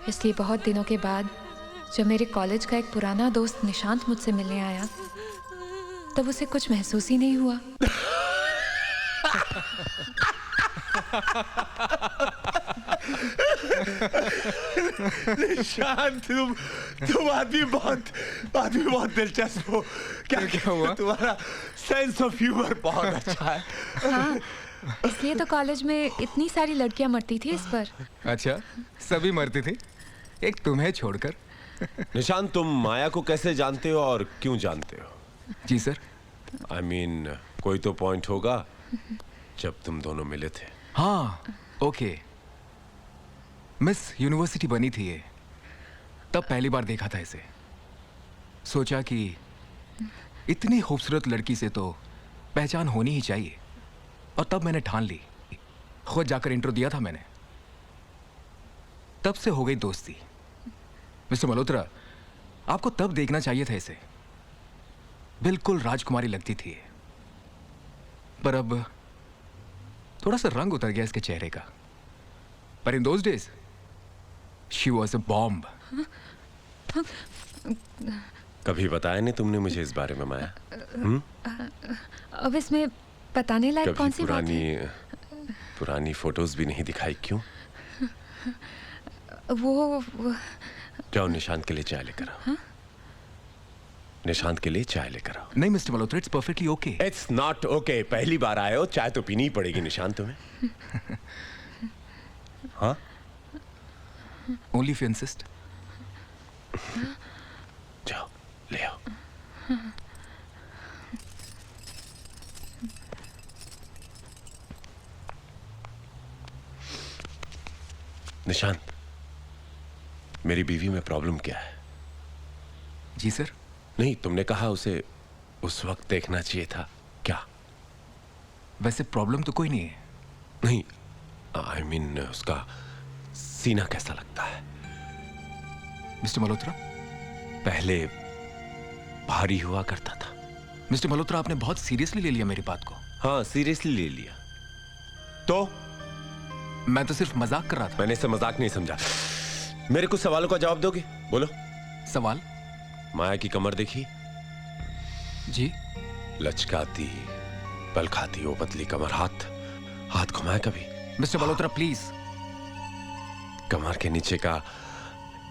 इसलिए बहुत दिनों के बाद जब मेरे कॉलेज का एक पुराना दोस्त निशांत मुझसे मिलने आया, तब उसे कुछ महसूस ही नहीं हुआ।
निशांत, तुम आदमी बहुत दिलचस्प हो। क्या हुआ? तुम्हारा सेंस ऑफ ह्यूमर बहुत अच्छा है।
हाँ, इसलिए तो कॉलेज में इतनी सारी लड़कियां मरती थी इस पर।
अच्छा, सभी मरती थी, एक तुम्हें छोड़कर।
निशांत, तुम माया को कैसे जानते हो और क्यों जानते हो?
जी सर।
I mean, कोई तो पॉइंट होगा जब तुम दोनों मिले थे।
हाँ, ओके। मिस यूनिवर्सिटी बनी थी ये, तब पहली बार देखा था इसे। सोचा कि इतनी खूबसूरत लड़की से तो पहचान होनी ही चाहिए, और तब मैंने ठान ली। खुद जाकर इंट्रो दिया था मैंने। तब से हो गई दोस्ती। मिस्टर मल्होत्रा, आपको तब देखना चाहिए था इसे। बिल्कुल राजकुमारी लगती थी, पर अब थोड़ा सा रंग उतर गया इसके चेहरे का। पर in those days she was a bomb.
कभी बताया नहीं तुमने मुझे इस बारे में, माया?
अब इसमें बताने लायक
कभी
कौन सी बात है?
पुरानी फोटोज भी नहीं दिखाई, क्यों?
वो
जाओ निशांत के लिए चाय लेकर आओ। निशांत के लिए चाय लेकर आओ।
नहीं mister Malhotra, it's perfectly okay.
It's not okay. पहली बार आए हो, चाय तो पीनी ही पड़ेगी निशांत तुम्हें। हाँ,
ओनली इफ यू इंसिस्ट।
जाओ ले आओ। निशांत, मेरी बीवी में प्रॉब्लम क्या है?
जी सर।
नहीं, तुमने कहा उसे उस वक्त देखना चाहिए था, क्या?
वैसे प्रॉब्लम तो कोई नहीं है।
नहीं, आई मीन उसका सीना कैसा लगता है?
मिस्टर मल्होत्रा,
पहले भारी हुआ करता था।
मिस्टर मल्होत्रा, आपने बहुत सीरियसली ले लिया मेरी बात को।
हाँ, सीरियसली ले लिया। तो
मैं तो सिर्फ मजाक कर रहा था।
मैंने इसे मजाक नहीं समझा। मेरे कुछ सवालों का जवाब दोगे? बोलो।
सवाल?
माया की कमर देखी?
जी।
लचकाती, बल खाती वो पतली कमर, हाथ घुमाया कभी?
Mister Malhotra please.
कमर के नीचे का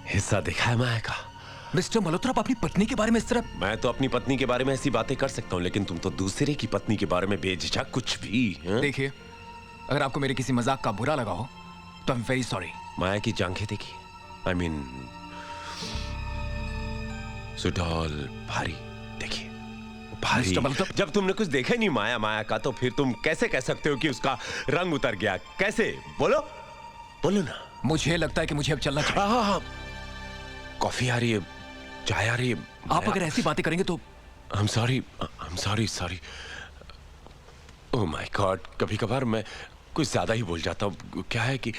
हिस्सा देखा है माया का?
मिस्टर मल्होत्रा, आप अपनी पत्नी के बारे में इस तरह।
मैं तो अपनी पत्नी के बारे में ऐसी बातें कर सकता हूँ, लेकिन तुम तो दूसरे की पत्नी के बारे में बेझिझक कुछ भी।
देखिए, अगर आपको मेरे किसी मजाक का बुरा लगा हो तो आई एम वेरी सॉरी।
माया की जांघें देखी? आई मीन सुडौल, भारी देखिए, भारी। जब तुमने कुछ देखा नहीं माया का, तो फिर तुम कैसे कह सकते हो कि उसका रंग उतर गया? कैसे? बोलो ना।
मुझे लगता है कि मुझे अब चलना चाहिए।
हाँ, कॉफी आ रही है, चाय आ रही है।
आप अगर ऐसी बातें करेंगे तो
I'm sorry। Oh my God, कभी कभार मैं कुछ ज्यादा ही बोल जाता हूँ। क्या है कि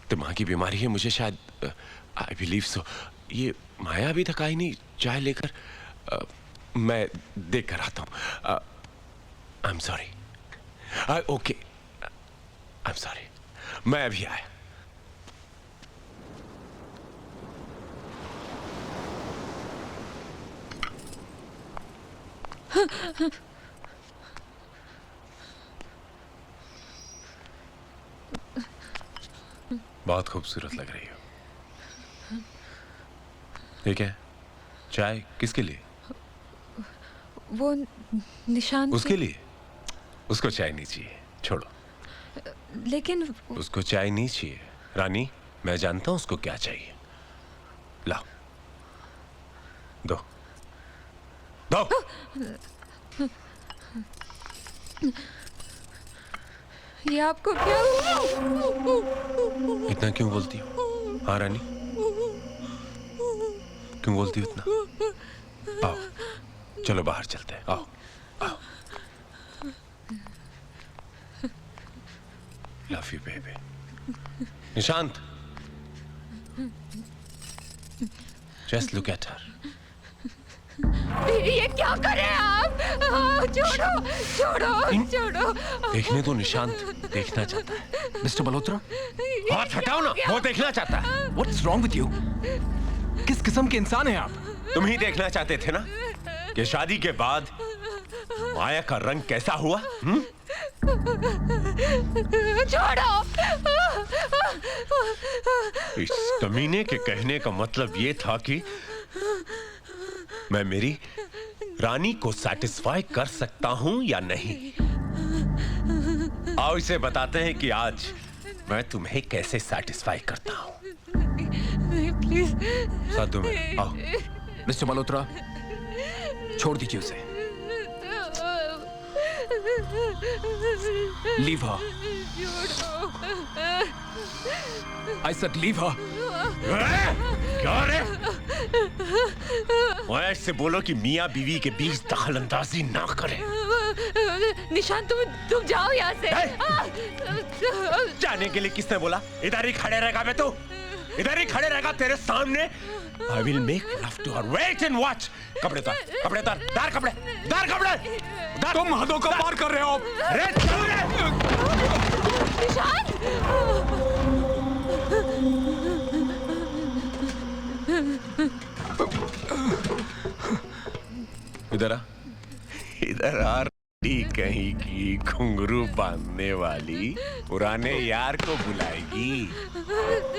दिमागी बीमारी है मुझे शायद। I believe so. ये माया अभी तक आई नहीं चाय लेकर। मैं देख कर आता हूँ। आई am sorry. Okay, I am sorry. मैं अभी आया। बहुत खूबसूरत लग रही हो। ठीक है, चाय किसके लिए?
वो निशांत
उसके लिए? उसको चाय नहीं चाहिए, छोड़ो।
लेकिन
उसको चाय नहीं चाहिए रानी, मैं जानता हूं उसको क्या चाहिए। लाओ, दो।
ये आपको क्या हुआ?
इतना क्यों बोलती हो? हाँ रानी, क्यों बोलती हो इतना? आओ, चलो बाहर चलते हैं। आओ। Love you baby. Nishant, just look at her.
ये क्या कर रहे हैं आप? छोड़ो।
देखने दो, निशांत देखना चाहता है।
मिस्टर मल्होत्रा,
हाथ हटाओ ना, वो देखना चाहता है।
What's wrong with you? किस किस्म के इंसान हैं आप?
तुम ही देखना चाहते थे ना कि शादी के बाद माया का रंग कैसा हुआ?
छोड़ो।
इस कमीने के कहने का मतलब ये था कि मैं मेरी रानी को सैटिस्फाई कर सकता हूं या नहीं। आओ इसे बताते हैं कि आज मैं तुम्हें कैसे सैटिस्फाई करता हूं।
प्लीज
साधु में आओ।
मिस्टर मल्होत्रा, छोड़ दीजिए उसे। Leave her. I said leave her.
क्या रे? ऐसे बोलो कि मियां बीवी के बीच दखल अंदाजी ना करे।
निशांत, तुम जाओ यहाँ से।
जाने के लिए किसने बोला? इधर ही खड़े रहेगा बे तू, इधर ही खड़े रहेगा तेरे सामने। I will make love to her. Wait and watch. कपड़े उतार, दार कपड़े।
तुम हदों को पार कर रहे हो।
रे चल रे।
निशांत!
इधर आ, इधर आ। कहीं की घुंघरू बांधने वाली पुराने यार को बुलाएगी,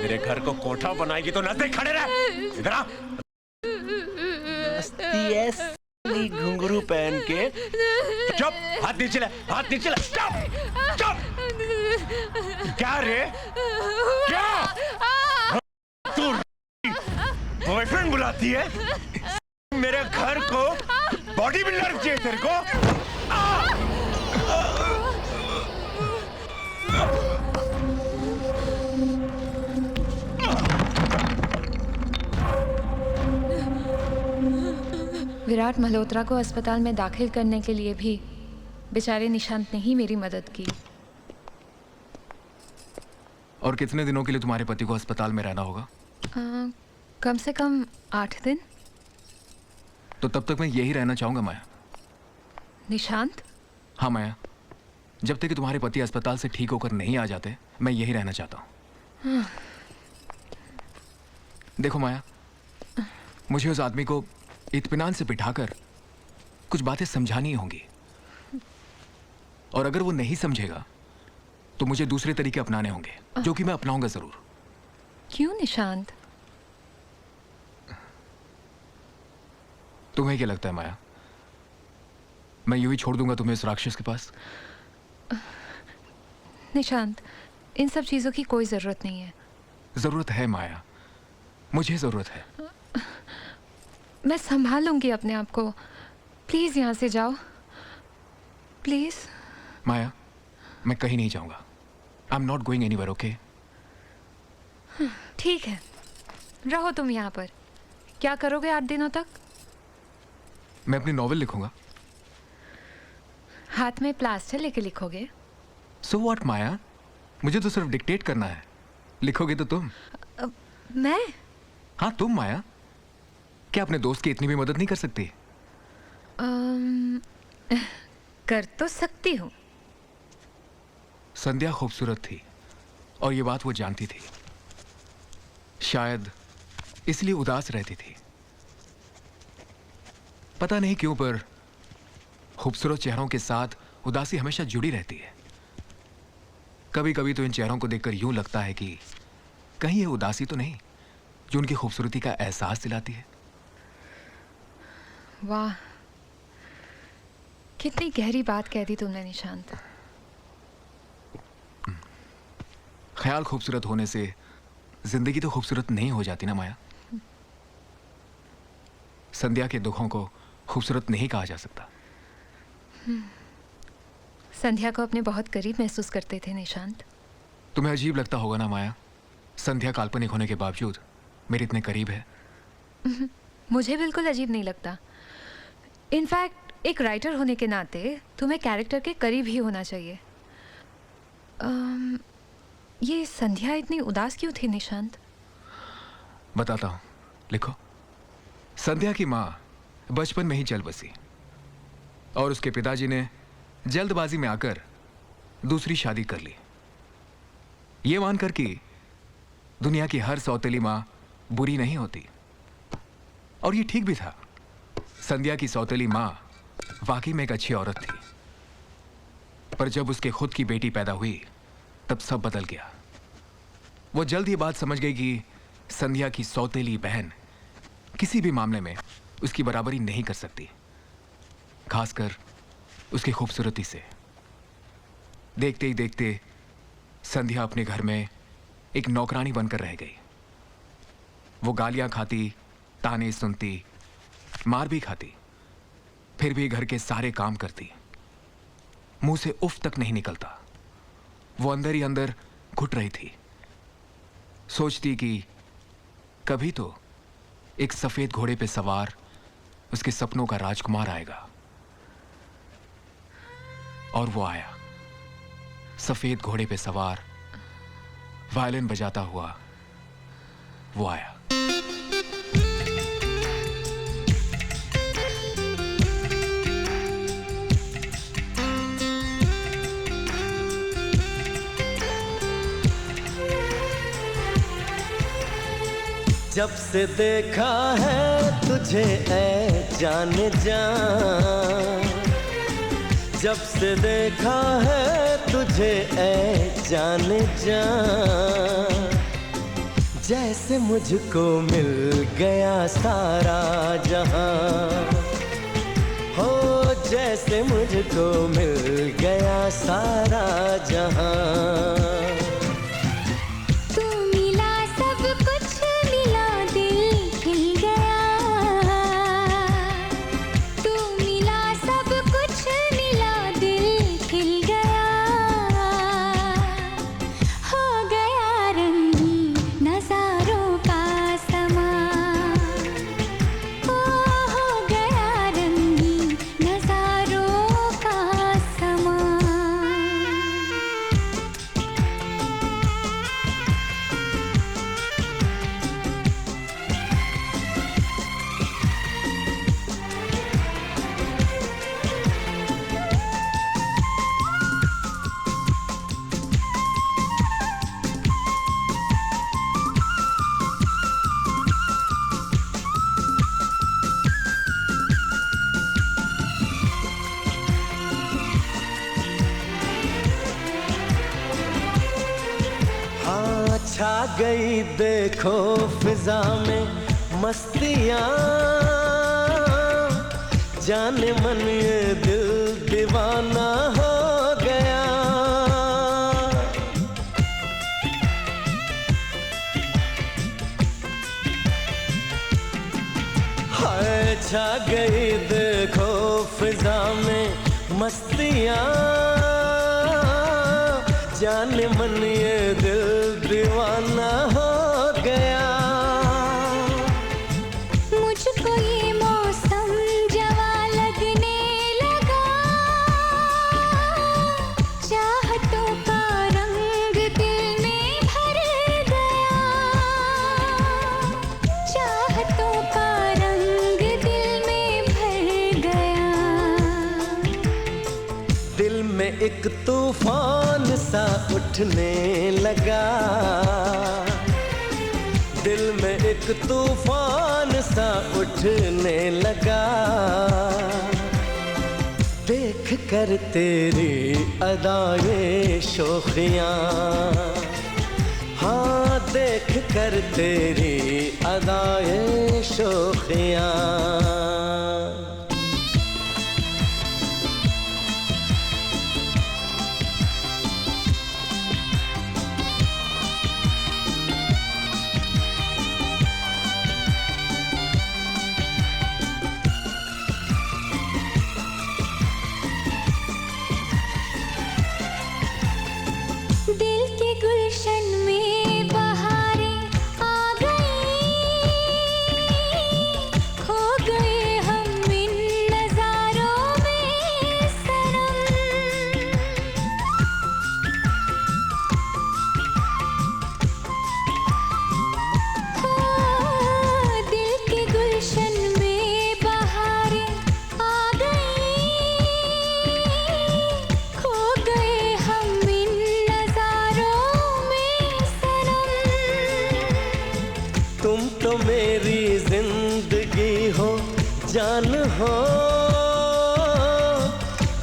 मेरे घर को कोठा बनाएगी तो नजदीक खड़े रह। इधर आ। घुंघरू पहन के चुप, हाथ नीचे ले, हाथ नीचे ले। चुप चुप। क्या रे, क्या तू बॉयफ्रेंड बुलाती है? मेरे घर को बॉडी बिल्डर चाहिए तेरे को?
विराट मल्होत्रा को अस्पताल में दाखिल करने के लिए भी बेचारे निशांत ने ही मेरी मदद की।
और कितने दिनों के लिए तुम्हारे पति को अस्पताल में रहना होगा?
कम से कम 8 दिन।
तो तब तक मैं यही रहना चाहूंगा माया।
निशांत?
हाँ माया, जब तक कि तुम्हारे पति अस्पताल से ठीक होकर नहीं आ जाते मैं यही रहना चाहता हूँ। देखो माया, मुझे उस आदमी को इत्मीनान से बिठाकर कुछ बातें समझानी होंगी, और अगर वो नहीं समझेगा तो मुझे दूसरे तरीके अपनाने होंगे, जो कि मैं अपनाऊंगा जरूर।
क्यों निशांत?
तुम्हें क्या लगता है माया, मैं यूं ही छोड़ दूंगा तुम्हें इस राक्षस के पास?
निशांत, इन सब चीजों की कोई जरूरत नहीं है।
जरूरत है माया, मुझे जरूरत है।
मैं संभाल लूंगी अपने आप को। प्लीज यहां से जाओ, प्लीज।
माया, मैं कहीं नहीं जाऊंगा। I am not going anywhere, okay?
ठीक है, रहो तुम यहाँ पर। क्या करोगे 8 दिनों तक?
मैं अपनी नॉवेल लिखूंगा।
हाथ में प्लास्टर लेके लिखोगे?
सो व्हाट माया, मुझे तो सिर्फ डिक्टेट करना है, लिखोगे तो तुम।
मैं?
हाँ तुम माया। क्या अपने दोस्त की इतनी भी मदद नहीं कर सकती?
कर तो सकती हूँ।
संध्या खूबसूरत थी और ये बात वो जानती थी। शायद इसलिए उदास रहती थी। पता नहीं क्यों, पर खूबसूरत चेहरों के साथ उदासी हमेशा जुड़ी रहती है। कभी कभी तो इन चेहरों को देखकर यूं लगता है कि कहीं ये उदासी तो नहीं जो उनकी खूबसूरती का एहसास दिलाती है।
वाह, कितनी गहरी बात कह दी तुमने निशांत।
ख्याल खूबसूरत होने से जिंदगी तो खूबसूरत नहीं हो जाती ना माया। संध्या के दुखों को खूबसूरत नहीं कहा जा सकता।
संध्या को अपने बहुत करीब महसूस करते थे निशांत।
तुम्हें अजीब लगता होगा ना माया, संध्या काल्पनिक होने के बावजूद मेरे इतने करीब है।
मुझे बिल्कुल अजीब नहीं लगता। इनफैक्ट एक राइटर होने के नाते तुम्हें कैरेक्टर के करीब ही होना चाहिए। ये संध्या इतनी उदास क्यों थी निशांत?
बताता हूं, लिखो। संध्या की माँ बचपन में ही चल बसी और उसके पिताजी ने जल्दबाजी में आकर दूसरी शादी कर ली, ये मानकर कि दुनिया की हर सौतेली माँ बुरी नहीं होती। और ये ठीक भी था। संध्या की सौतेली माँ वाकई में एक अच्छी औरत थी, पर जब उसके खुद की बेटी पैदा हुई तब सब बदल गया। वो जल्द ये बात समझ गई कि संध्या की सौतेली बहन किसी भी मामले में उसकी बराबरी नहीं कर सकती, खासकर उसकी खूबसूरती से। देखते ही देखते संध्या अपने घर में एक नौकरानी बनकर रह गई। वो गालियां खाती, ताने सुनती, मार भी खाती, फिर भी घर के सारे काम करती। मुंह से उफ तक नहीं निकलता। वो अंदर ही अंदर घुट रही थी। सोचती कि कभी तो एक सफेद घोड़े पे सवार उसके सपनों का राजकुमार आएगा। और वो आया, सफेद घोड़े पे सवार, वायलिन बजाता हुआ वो आया।
जब से देखा है तुझे ऐ जाने जा, जब से देखा है तुझे ऐ जाने जा, जैसे मुझको मिल गया सारा जहां, हो जैसे मुझको मिल गया सारा जहां।
तू मिला सब कुछ मिला दिल खिल गया, तू मिला सब कुछ मिला दिल खिल गया, हो गया रंगीन नजारों का समा, हो गया रंगीन नजारों का समा।
हाँ छा गई देखो फिजा में मस्तियाँ, जाने मन ये दिल दीवाना हो गया। हाय छा गई देखो फिजा में मस्तियाँ, जाने मन ये दिल दीवाना हो गया।
मुझको ये मौसम जवा लगने लगा, चाहतों का रंग दिल में भर गया, चाहतों का रंग दिल में भर गया।
दिल में एक तूफान सा उठने लगा, दिल में एक तूफान सा उठने लगा, देख कर तेरी अदाए शोखियाँ, हाँ देख कर तेरी अदाए शोखियाँ।
दिल के गुलशन में बहारें आ गई, खो गए हम इन नजारों में सनम। दिल के गुलशन में बहारें आ गई, खो गए हम इन नजारों में सनम।
तुम तो मेरी जिंदगी हो जान हो,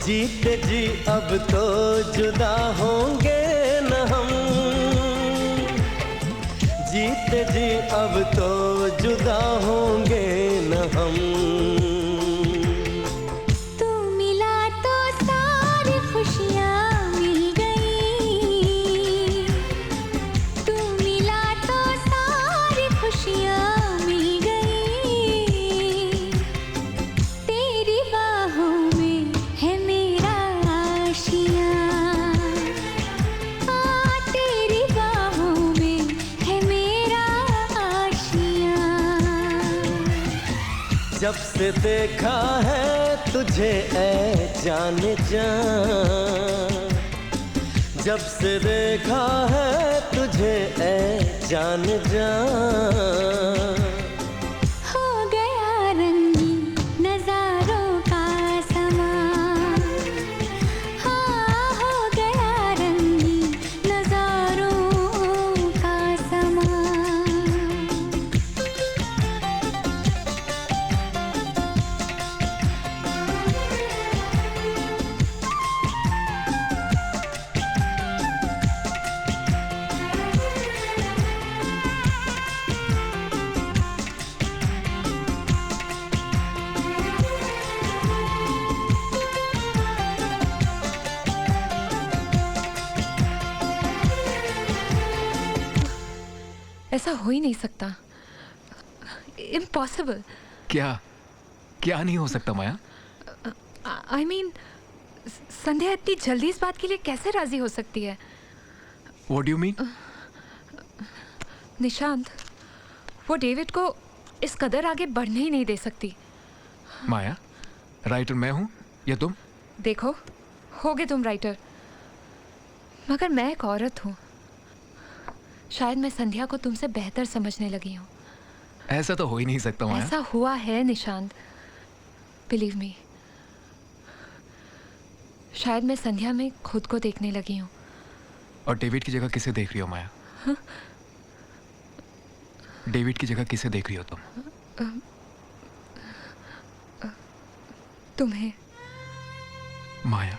जीते जी अब तो जुदा होंगे न हम, जीते जी अब तो जुदा होंगे न हम।
तू मिला तो सारी खुशियाँ मिल गई, तू मिला तो सारी खुशियाँ मिल गई, तेरी बाहों में है मेरा आशियाँ, तेरी बाहों में है मेरा आशियाँ।
जब से देखा है तुझे ऐ जाने जा, जब से देखा है तुझे ऐ जाने जा,
हो गया रंगीन नजारों का समा, हाँ हो गया रंगीन नजारों का समा।
ऐसा हो ही नहीं सकता, इम्पॉसिबल।
क्या क्या नहीं हो सकता माया?
आई मीन संध्या इतनी जल्दी इस बात के लिए कैसे राजी हो सकती है?
What do you mean?
Nishant, वो डेविड को इस कदर आगे बढ़ने ही नहीं दे सकती।
माया, राइटर मैं हूं या तुम?
देखो, होगे तुम राइटर, मगर मैं एक औरत हूँ। शायद मैं संध्या को तुमसे बेहतर समझने लगी हूँ।
ऐसा तो हो ही नहीं सकता माया।
ऐसा हुआ है निशांत, बिलीव मी। शायद मैं संध्या में खुद को देखने लगी हूँ।
और डेविड की जगह किसे देख रही हो माया?
हाँ?
डेविड की जगह किसे देख रही हो तुम?
तुम्हें।
माया,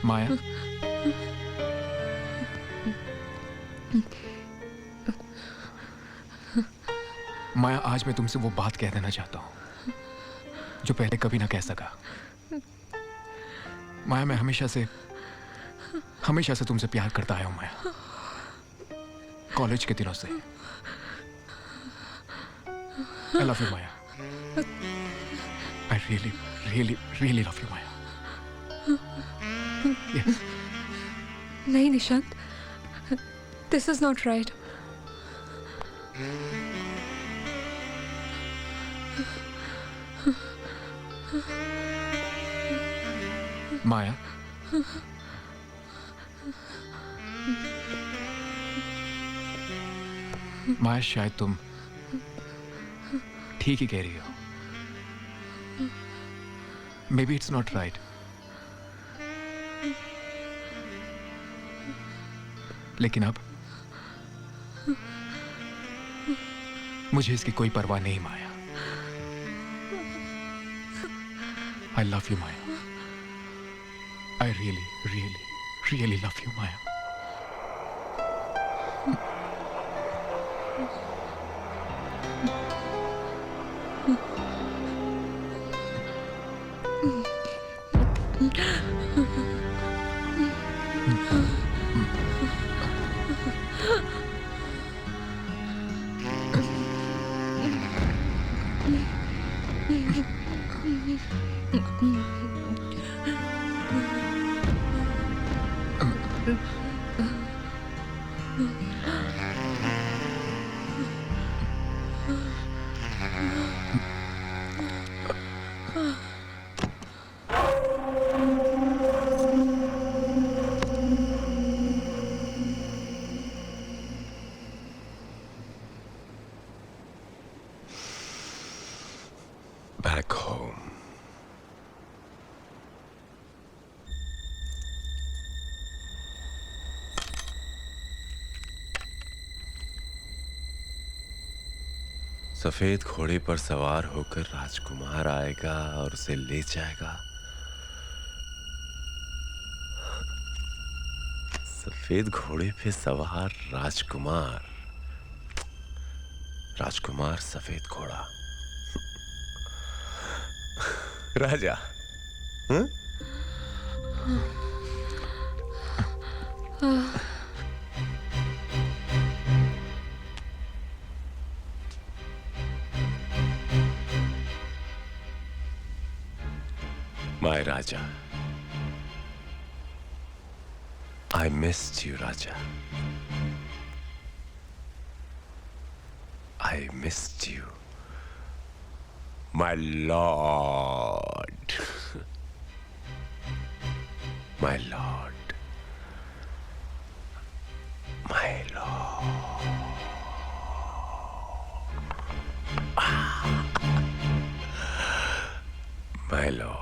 माया, माया, आज मैं तुमसे वो बात कह देना चाहता हूं जो पहले कभी ना कह सका। माया, मैं हमेशा से तुमसे प्यार करता आया हूं माया, कॉलेज के दिनों से। I love you Maya. I really really really love you Maya. Yes.
नहीं Nishant, this is not right.
Maya, Maya, शायद तुम ठीक ही कह रही हो। Maybe it's not right, लेकिन अब मुझे इसकी कोई परवाह नहीं Maya. I love you Maya. I really really really love you Maya.
Back home. सफेद घोड़े पर सवार होकर राजकुमार आएगा और उसे ले जाएगा। सफेद घोड़े पे सवार राजकुमार, राजकुमार सफेद घोड़ा, राजा। हाँ? My Raja, I missed you, Raja. I missed you, my lord. My lord. My lord. My lord.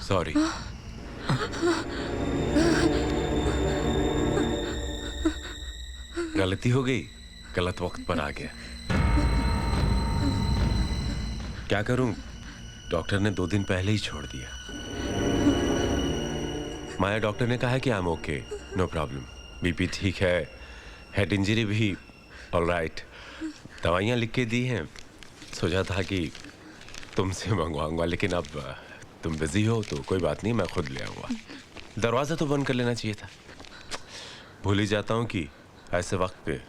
Sorry. गलती हो गई, गलत वक्त पर आ गया। क्या करूं, डॉक्टर ने 2 दिन पहले ही छोड़ दिया। माया डॉक्टर ने कहा कि I am okay, no problem, BP ठीक है, हेड इंजरी भी ऑलराइट, दवाइयाँ लिख के दी हैं। सोचा था कि तुमसे मंगवाऊंगा, लेकिन अब तुम बिजी हो तो कोई बात नहीं, मैं खुद ले आऊंगा। दरवाज़ा तो बंद कर लेना चाहिए था। भूल ही जाता हूँ कि ऐसे वक्त पे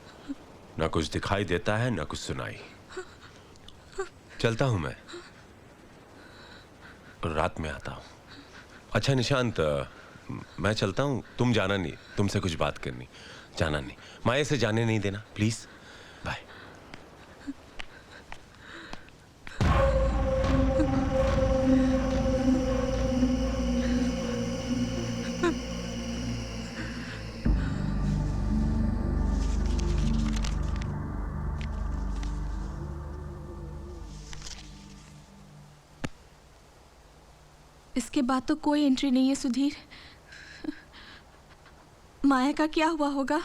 ना कुछ दिखाई देता है ना कुछ सुनाई। चलता हूँ मैं, रात में आता हूँ। अच्छा निशांत, मैं चलता हूँ, तुम जाना नहीं, तुमसे कुछ बात करनी, जाना नहीं, माया से जाने नहीं देना प्लीज। बाय।
इसके बाद तो कोई एंट्री नहीं है सुधीर। माया का क्या हुआ होगा?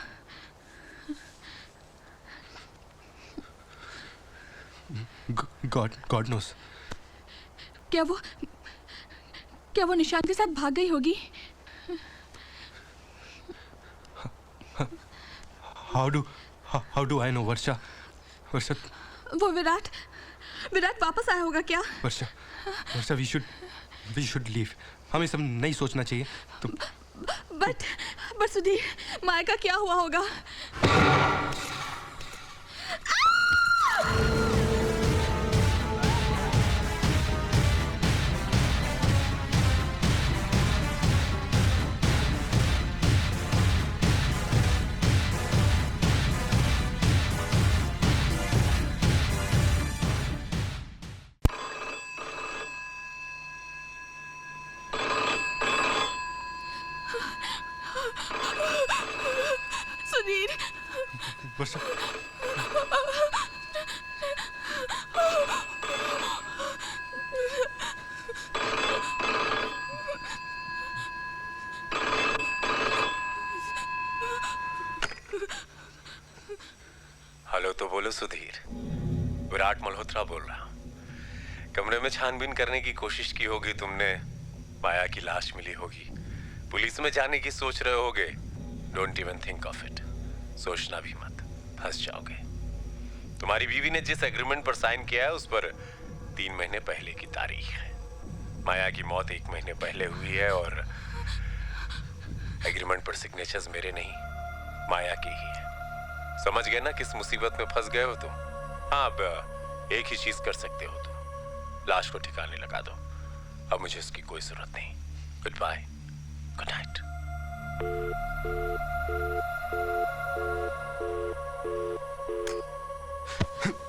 God knows.
क्या वो निशांत के साथ भाग गई होगी?
How do I know? Varsha
वो विराट वापस आया होगा क्या?
Varsha we should leave. हमें सब नहीं सोचना चाहिए। तुम
बट सुधीर, माया का क्या हुआ होगा? सुधीर,
वर्षा
हेलो तो बोलो सुधीर, विराट मल्होत्रा बोल रहा हूं। कमरे में छानबीन करने की कोशिश की होगी तुमने, माया की लाश मिली होगी, पुलिस में जाने की सोच रहे होगे। Don't even think of it, सोचना भी मत, फंस जाओगे। तुम्हारी बीवी ने जिस एग्रीमेंट पर साइन किया है उस पर 3 महीने पहले की तारीख है। माया की मौत 1 महीने पहले हुई है और एग्रीमेंट पर सिग्नेचर्स मेरे नहीं, माया के ही है। समझ गए ना किस मुसीबत में फंस गए हो तुम? हाँ, अब एक ही चीज कर सकते हो तुम, लाश को ठिकाने लगा दो। अब मुझे इसकी कोई जरूरत नहीं। Good bye, good night.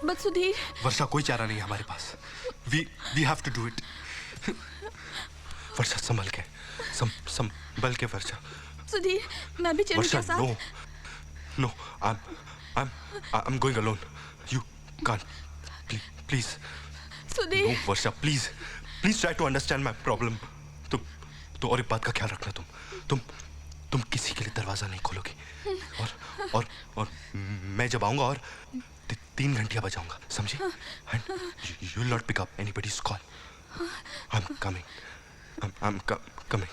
But Sudhir,
Varsha कोई चारा नहीं है हमारे पास। We have to do it. Varsha संभल के वर्षा।
सुधीर, मैं भी चलूं क्या साथ?
No, I'm going alone. You can't. Please.
Sudhir.
No, Varsha, please try to understand my problem. तो और एक बात का ख्याल रखना तुम किसी के लिए दरवाजा नहीं खोलोगी। और मैं जब आऊंगा और 3 घंटियां बजाऊंगा, समझी? And you will not pick up anybody's call. I'm coming. I'm coming.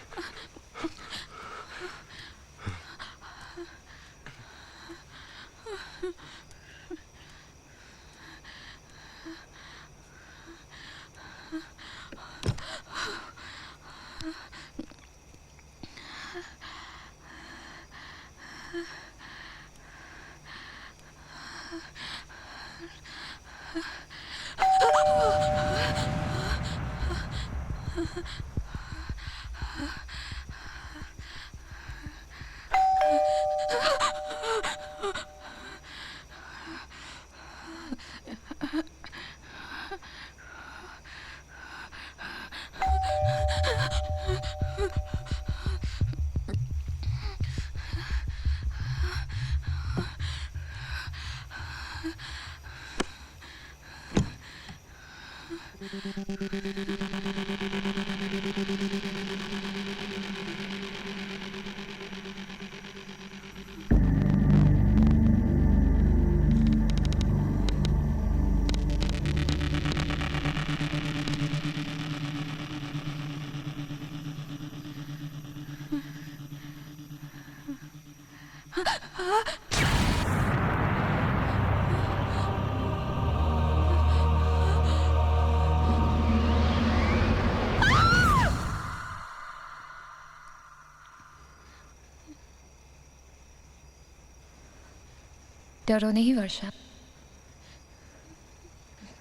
डरो नहीं वर्षा,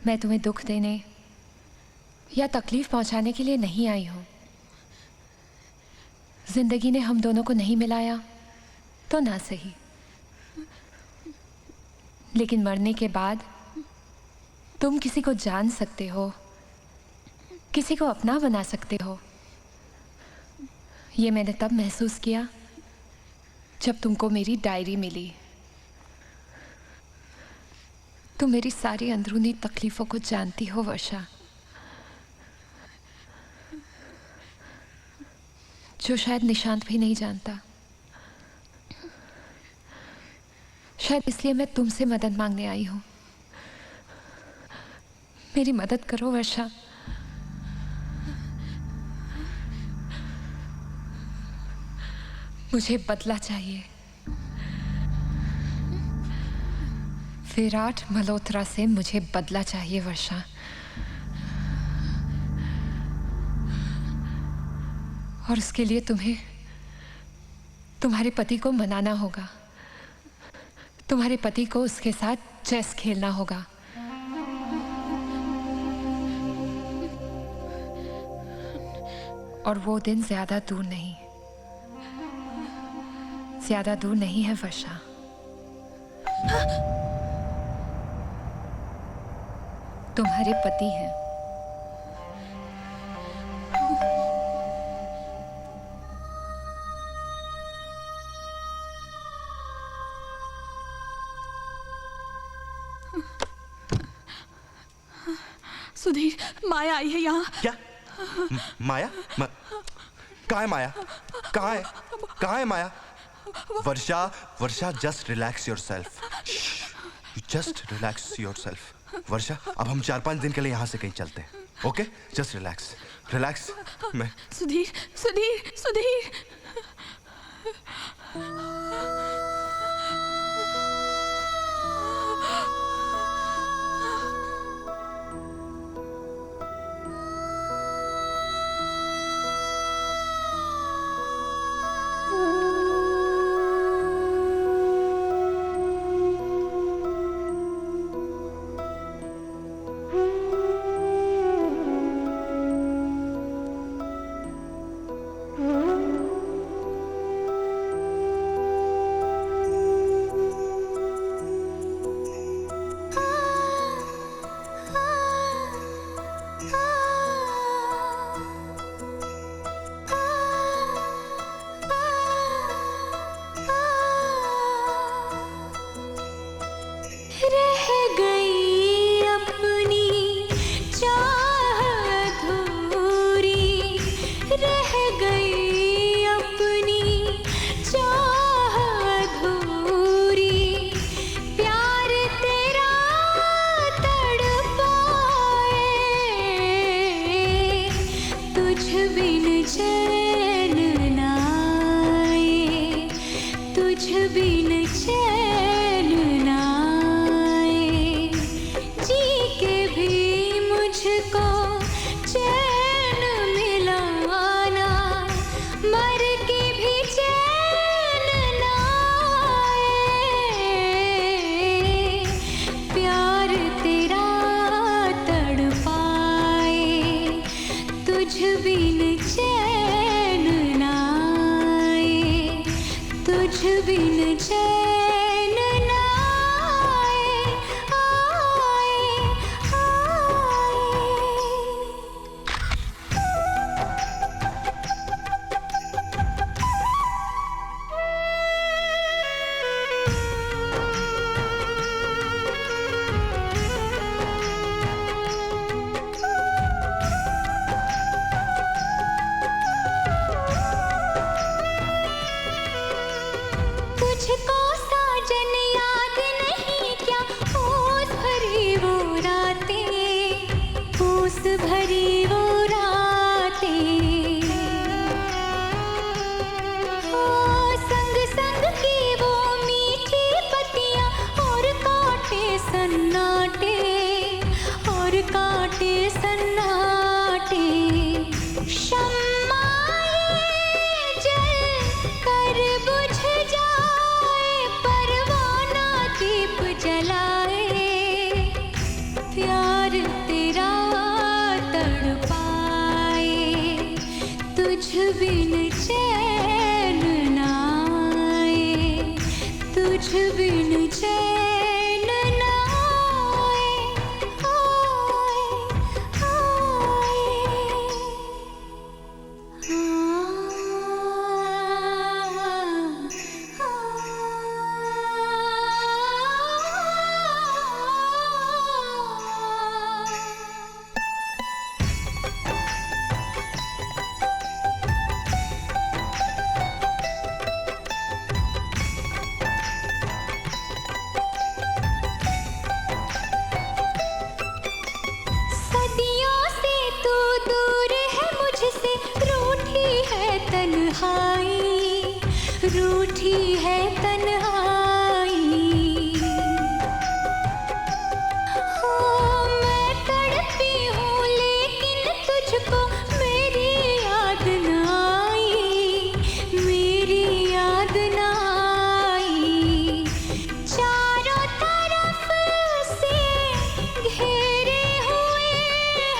मैं तुम्हें दुख देने या तकलीफ पहुंचाने के लिए नहीं आई हूं। जिंदगी ने हम दोनों को नहीं मिलाया तो ना सही, लेकिन मरने के बाद तुम किसी को जान सकते हो, किसी को अपना बना सकते हो। ये मैंने तब महसूस किया जब तुमको मेरी डायरी मिली। तुम मेरी सारी अंदरूनी तकलीफों को जानती हो वर्षा, जो शायद निशांत भी नहीं जानता। शायद इसलिए मैं तुमसे मदद मांगने आई हूं। मेरी मदद करो वर्षा। मुझे बदला चाहिए। विराट मल्होत्रा से मुझे बदला चाहिए वर्षा। और उसके लिए तुम्हें तुम्हारे पति को मनाना होगा। तुम्हारे पति को उसके साथ चेस खेलना होगा। और वो दिन ज्यादा दूर नहीं, ज्यादा दूर नहीं है वर्षा। तुम्हारे पति हैं।
सुधीर, माया आई है यहाँ।
क्या? माया? कहाँ है माया? कहाँ है? कहाँ है Maya? Varsha, Varsha, just relax yourself. Just relax yourself. Varsha, अब हम 4-5 दिन के लिए यहाँ से कहीं चलते हैं। ओके? Just relax, relax. मैं
सुधीर, सुधीर, सुधीर।
तुझ बिन चैन न आए, तुझ बिन चैन न आए, सदियों से तू दूर है मुझसे, रूठी है तन्हाई, रूठी है तन्हाई। हाँ, मैं तड़पी हूँ लेकिन तुझको मेरी याद न आई, मेरी याद न आई। चारों तरफ से घेरे हुए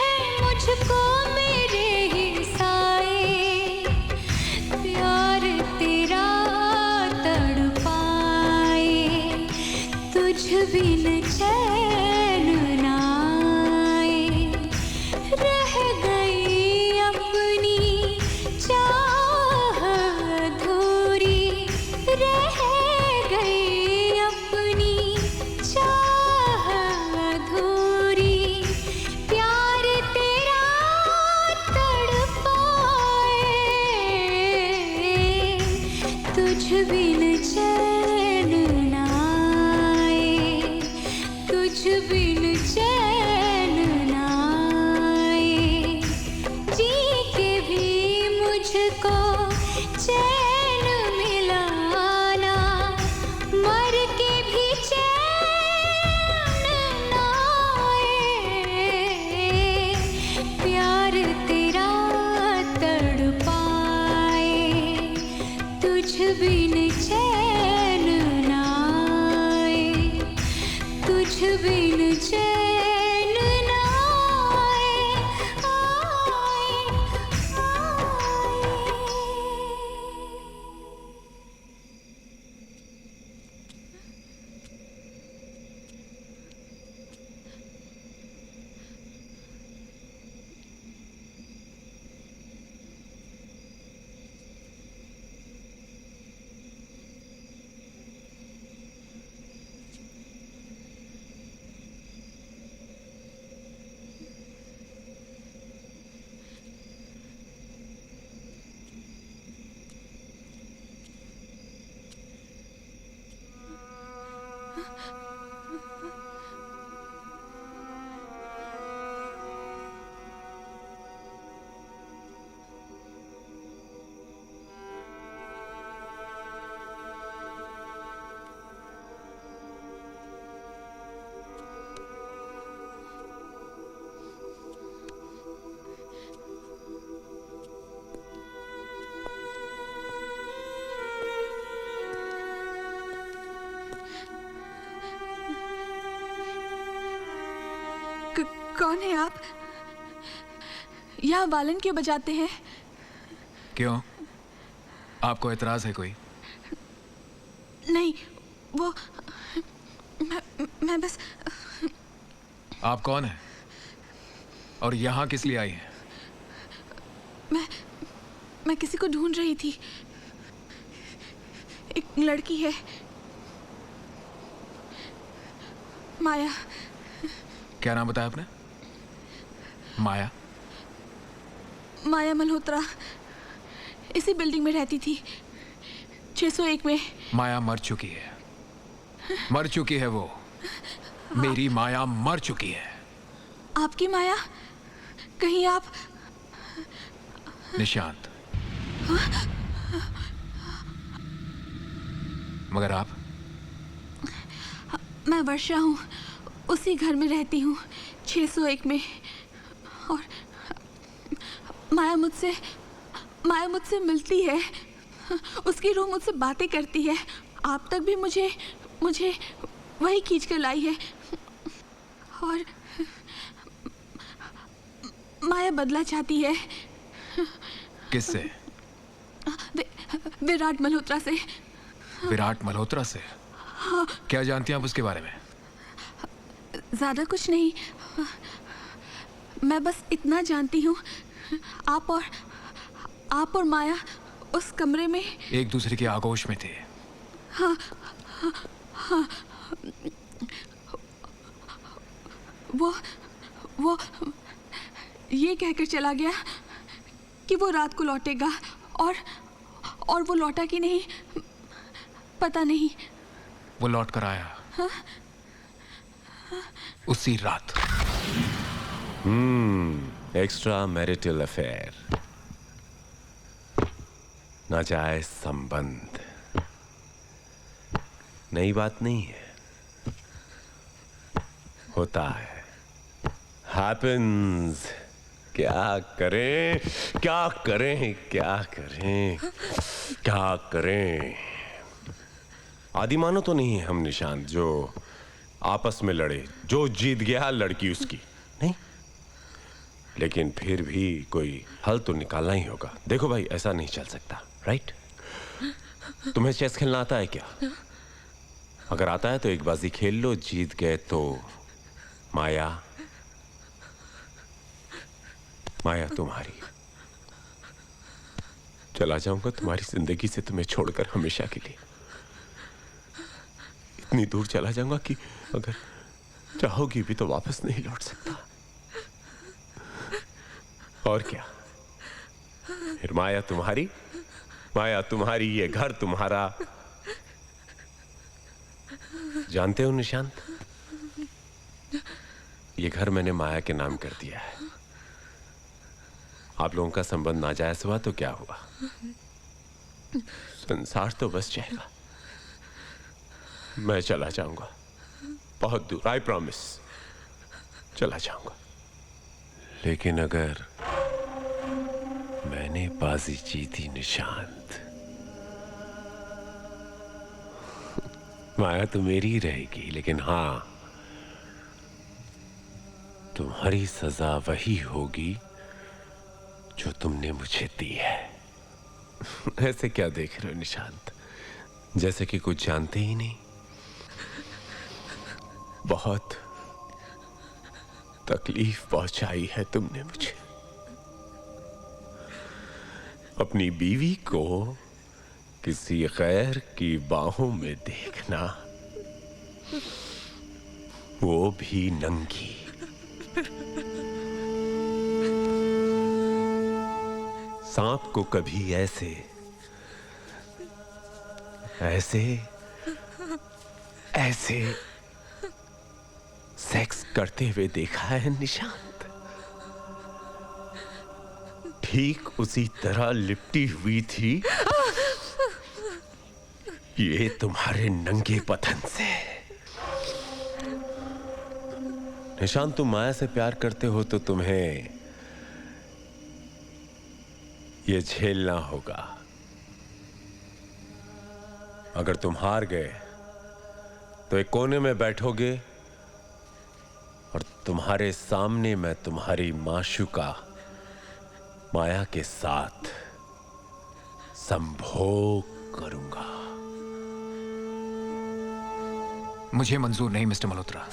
हैं मुझको मेरे ही साए, प्यार तेरा तड़पाए, तुझ बिन चैन न आए। रह गई अपनी चाह अधूरी, रह गई अपनी चाह अधूरी, प्यार तेरा तड़पाए, तुझ बिन चैन न आए, तुझ बिन चैन न आए। जी के भी मुझको चैन मिला ना, मर के भी चैन न आए, प्यार तेरा तड़पाए, तुझ बिन चैन न आए, तुझ बिन चैन न आए, आए, आए।
कौन है आप? यहाँ वालन क्यों बजाते हैं?
क्यों? आपको एतराज है कोई?
नहीं, वो मैं बस।
आप कौन हैं? और यहाँ किस लिए आई हैं?
मैं किसी को ढूंढ रही थी। एक लड़की है, माया।
क्या नाम बताया आपने? माया?
माया मल्होत्रा इसी बिल्डिंग में रहती थी, 601 में।
माया मर चुकी है, मर चुकी है वो। मेरी माया मर चुकी है।
आपकी माया? कहीं आप?
निशांत। मगर आप?
मैं वर्षा हूँ, उसी घर में रहती हूँ, 601 में। और माया मुझसे मिलती है, उसकी रूह मुझसे बातें करती है। आप तक भी मुझे वही खींच कर लाई है। और माया बदला चाहती है,
किससे?
विराट मल्होत्रा से।
विराट मल्होत्रा से? क्या जानती हैं आप उसके बारे में?
ज्यादा कुछ नहीं, मैं बस इतना जानती हूँ, आप और माया उस कमरे में
एक दूसरे के आगोश में थे।
वो ये कहकर चला गया कि वो रात को लौटेगा, और वो लौटा कि नहीं पता नहीं।
वो लौट कर आया उसी रात।
एक्स्ट्रा मैरिटल अफेयर, नाजायज संबंध, नई बात नहीं है, होता है, हैपेंस। क्या करें क्या करें क्या करें क्या करें? आदि मानो तो नहीं है हम निशांत, जो आपस में लड़े, जो जीत गया लड़की उसकी नहीं, लेकिन फिर भी कोई हल तो निकालना ही होगा। देखो भाई, ऐसा नहीं चल सकता, राइट? तुम्हें चेस खेलना आता है क्या? अगर आता है तो एक बाजी खेल लो, जीत गए तो माया तुम्हारी। चला जाऊंगा तुम्हारी जिंदगी से, तुम्हें छोड़कर हमेशा के लिए। इतनी दूर चला जाऊंगा कि अगर चाहोगी भी तो वापस नहीं लौट सकता। और क्या, फिर माया तुम्हारी, ये घर तुम्हारा। जानते हो निशांत, ये घर मैंने माया के नाम कर दिया है। आप लोगों का संबंध नाजायज हुआ तो क्या हुआ, संसार तो बस जाएगा। मैं चला जाऊंगा बहुत दूर, आई प्रॉमिस, चला जाऊंगा। लेकिन अगर मैंने बाजी जीती निशांत, माया तो मेरी ही रहेगी, लेकिन हां, तुम्हारी सजा वही होगी जो तुमने मुझे दी है। ऐसे क्या देख रहे हो निशांत, जैसे कि कुछ जानते ही नहीं? बहुत तकलीफ पहुंचाई है तुमने मुझे। अपनी बीवी को किसी गैर की बाहों में देखना, वो भी नंगी। सांप को कभी ऐसे सेक्स करते हुए देखा है निशांत? ठीक उसी तरह लिपटी हुई थी ये तुम्हारे नंगे बदन से। निशांत, तुम माया से प्यार करते हो तो तुम्हें ये झेलना होगा। अगर तुम हार गए तो एक कोने में बैठोगे और तुम्हारे सामने मैं तुम्हारी माशूका माया के साथ संभोग करूंगा।
मुझे मंजूर नहीं मिस्टर मल्होत्रा।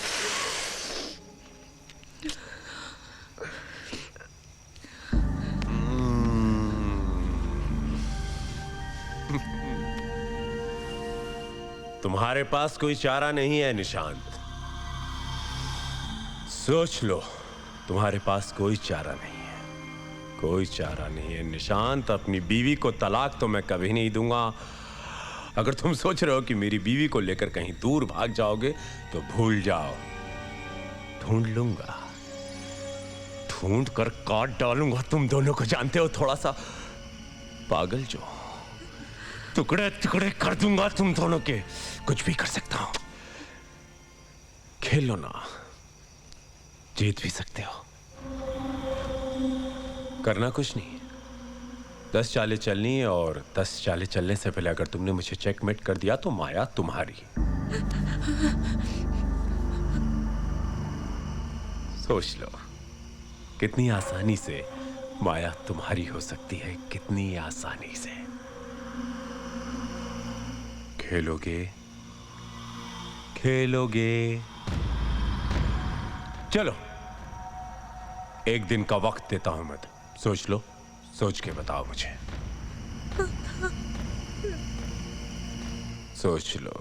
तुम्हारे पास कोई चारा नहीं है निशांत, सोच लो, तुम्हारे पास कोई चारा नहीं है, कोई चारा नहीं है निशांत। अपनी बीवी को तलाक तो मैं कभी नहीं दूंगा। अगर तुम सोच रहे हो कि मेरी बीवी को लेकर कहीं दूर भाग जाओगे तो भूल जाओ, ढूंढ लूंगा, ढूंढ कर काट डालूंगा तुम दोनों को। जानते हो, थोड़ा सा पागल जो, टुकड़े टुकड़े कर दूंगा तुम दोनों के। कुछ भी कर सकता हूं, खेलो ना, जीत भी सकते हो। करना कुछ नहीं, 10 चालें चलनी है, और 10 चालें चलने से पहले अगर तुमने मुझे चेकमेट कर दिया तो माया तुम्हारी। सोच लो कितनी आसानी से माया तुम्हारी हो सकती है कितनी आसानी से। खेलोगे खेलोगे। चलो एक दिन का वक्त देता हूं मैं, सोच लो, सोच के बताओ मुझे। सोच लो,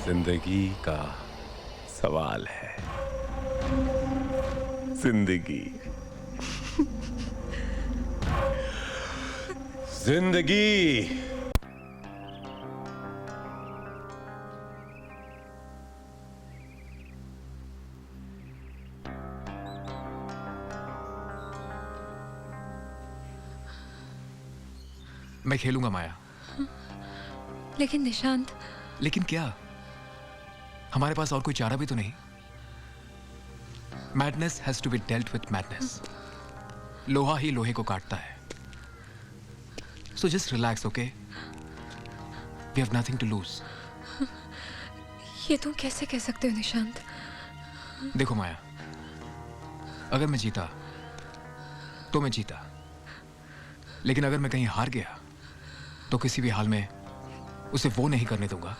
जिंदगी का सवाल है। जिंदगी जिंदगी
मैं खेलूंगा माया।
लेकिन निशांत,
लेकिन क्या? हमारे पास और कोई चारा भी तो नहीं। Madness has to be dealt with madness. लोहा ही लोहे को काटता है। So just relax, okay? We have nothing to lose.
ये तुम कैसे कह सकते हो निशांत?
देखो माया, अगर मैं जीता तो मैं जीता, लेकिन अगर मैं कहीं हार गया तो किसी भी हाल में उसे वो नहीं करने दूंगा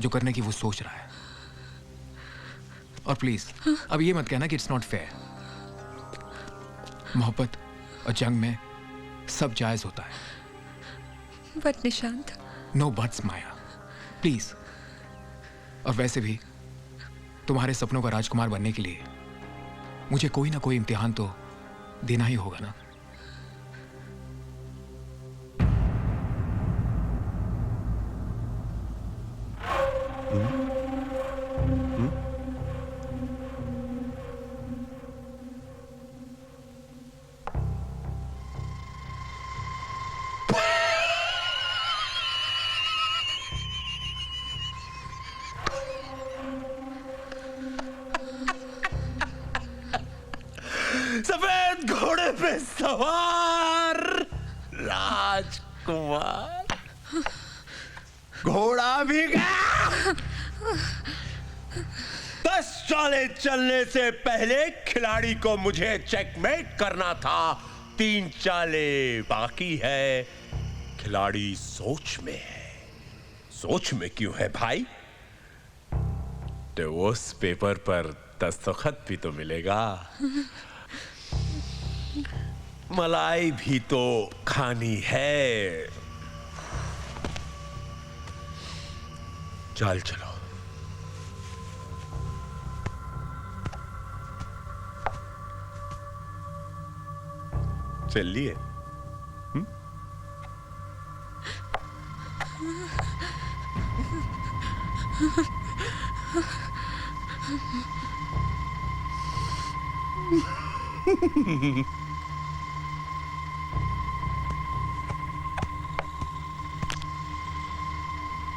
जो करने की वो सोच रहा है। और प्लीज अब ये मत कहना कि इट्स नॉट फेयर। मोहब्बत और जंग में सब जायज होता है।
But Nishant,
no buts Maya, please. और वैसे भी तुम्हारे सपनों का राजकुमार बनने के लिए मुझे कोई ना कोई इम्तिहान तो देना ही होगा ना।
सफेद घोड़े पे सवार राजकुमार, घोड़ा भी गया। 10 चालें चलने से पहले खिलाड़ी को मुझे चेकमेट करना था। 3 चालें बाकी है। खिलाड़ी सोच में है। सोच में क्यों है भाई? डिवोर्स पेपर पर दस्तखत भी तो मिलेगा, मलाई भी तो खानी है। चल चलो। चलिए।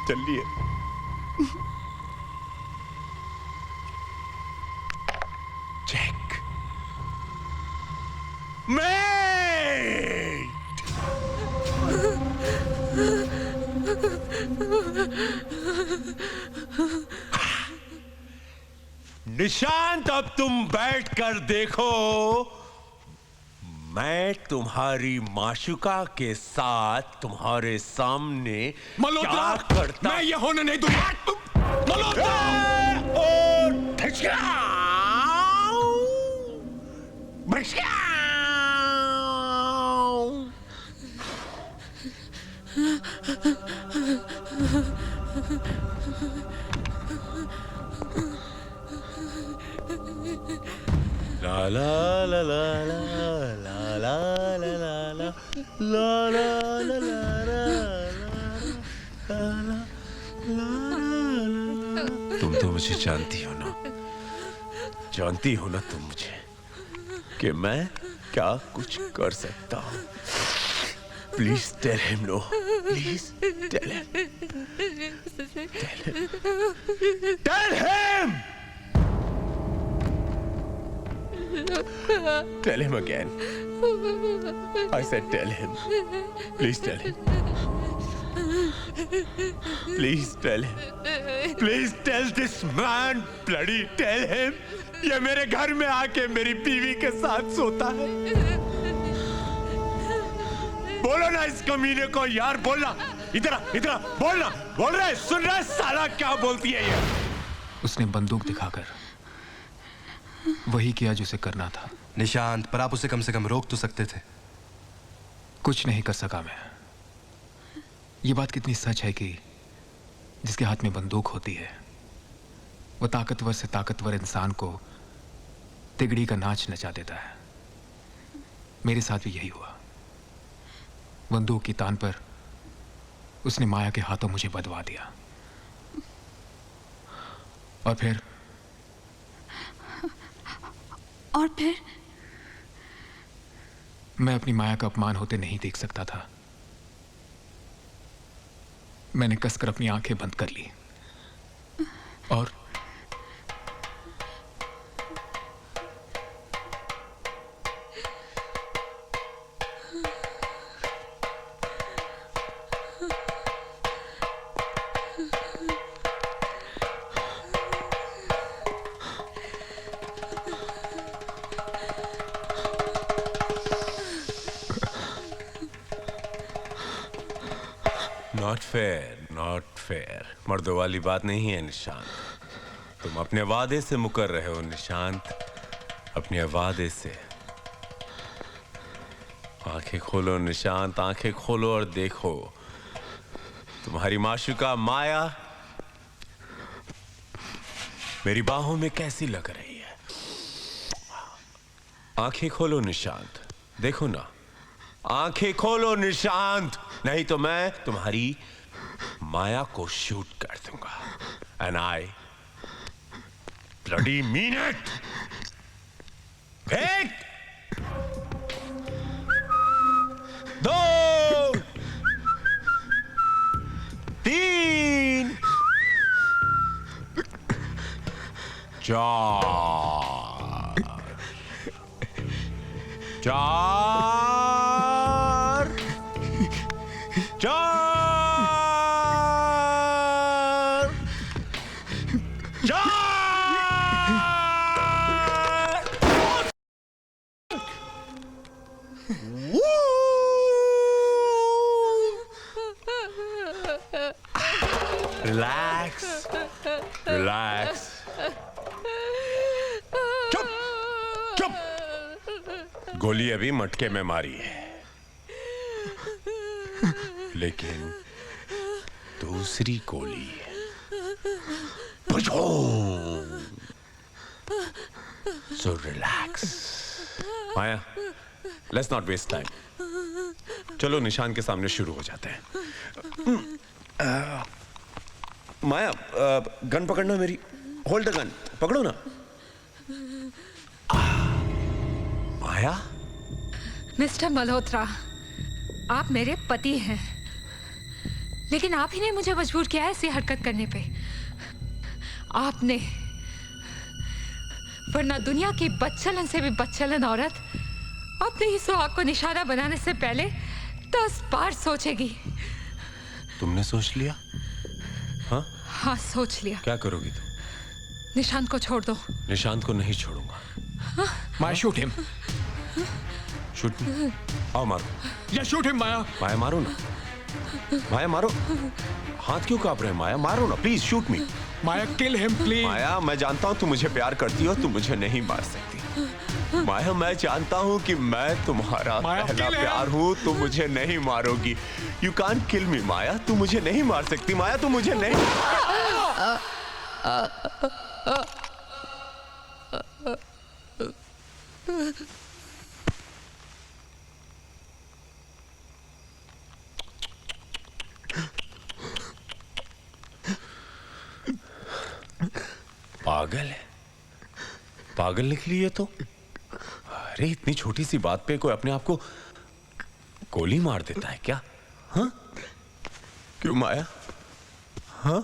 चलिए। Check met. निशांत, अब तुम बैठकर देखो मैं तुम्हारी माशुका के साथ तुम्हारे सामने क्या करता।
मैं ये होने नहीं दूंगा। Malhotra!
La la la la la la la la la la la la la la। तुम तो मुझे जानती हो ना, जानती हो ना तुम मुझे कि मैं क्या कुछ कर सकता हूँ। Please tell him no. Please tell him. Tell him. Tell him again. I said tell him. Please tell him. Please tell him, please tell this man, bloody tell him, ये मेरे घर में आके मेरी बीवी के साथ सोता है। बोलो ना इस कमीने को यार, बोलना, इधर इधर बोलना, बोल रहे, सुन रहे साला क्या बोलती है ये?
उसने बंदूक दिखाकर वही किया जो उसे करना था।
निशांत, पर आप उसे कम से कम रोक तो सकते थे।
कुछ नहीं कर सका मैं। ये बात कितनी सच है कि जिसके हाथ में बंदूक होती है वो ताकतवर से ताकतवर इंसान को तिगड़ी का नाच नचा देता है। मेरे साथ भी यही हुआ। बंदूक की तान पर उसने माया के हाथों मुझे बदवा दिया और फिर मैं अपनी माया का अपमान होते नहीं देख सकता था। मैंने कसकर अपनी आंखें बंद कर ली और
नॉट फेयर, नॉट फेयर। मर्दों वाली बात नहीं है निशांत। तुम अपने वादे से मुकर रहे हो निशांत, अपने वादे से। आंखें खोलो निशांत, आंखें खोलो और देखो तुम्हारी माशूका माया मेरी बाहों में कैसी लग रही है। आंखें खोलो निशांत, देखो ना, आंखें खोलो निशांत, नहीं तो मैं तुम्हारी माया को शूट कर दूंगा। And I bloody mean it. एक, दो, तीन, चार, चार, चार, चार। Relax, relax. चुप, चुप। गोली अभी मटके में मारी है, लेकिन दूसरी गोली so relax. Maya, let's not waste time. चलो निशान के सामने शुरू हो जाते हैं। माया, गन पकड़ना मेरी। होल्ड द गन, पकड़ो ना। माया,
मिस्टर मल्होत्रा, आप मेरे पति हैं, लेकिन आप ही ने मुझे मजबूर किया है ऐसी हरकत करने पे। आपने, वरना दुनिया की बदचलन से भी बदचलन औरत अपने ही सुहाग को निशाना बनाने से पहले 10 बार सोचेगी।
तुमने सोच लिया? हाँ
हाँ, सोच लिया।
क्या करोगी तुम?
निशांत को छोड़ दो।
निशांत को नहीं छोड़ूंगा।
माया, शूट हिम।
शूट, आओ मारो।
या शूट हिम माया।
माया मारो ना, माया मारो। हाथ क्यों कांप रहे हैं माया? मारो ना please, shoot me.
Maya, kill him please.
Maya, मैं जानता हूँ तुम मुझे प्यार करती हो, तुम मुझे नहीं मार सकती। माया, मैं जानता हूँ कि मैं तुम्हारा पहला प्यार हूँ, तुम मुझे नहीं मारोगी। यू कांट किल मी माया, तुम मुझे नहीं मार सकती। माया, तुम मुझे नहीं। पागल है, पागल निकली है तो। अरे इतनी छोटी सी बात पे कोई अपने आप को गोली मार देता है क्या? हाँ, क्यों माया? हाँ,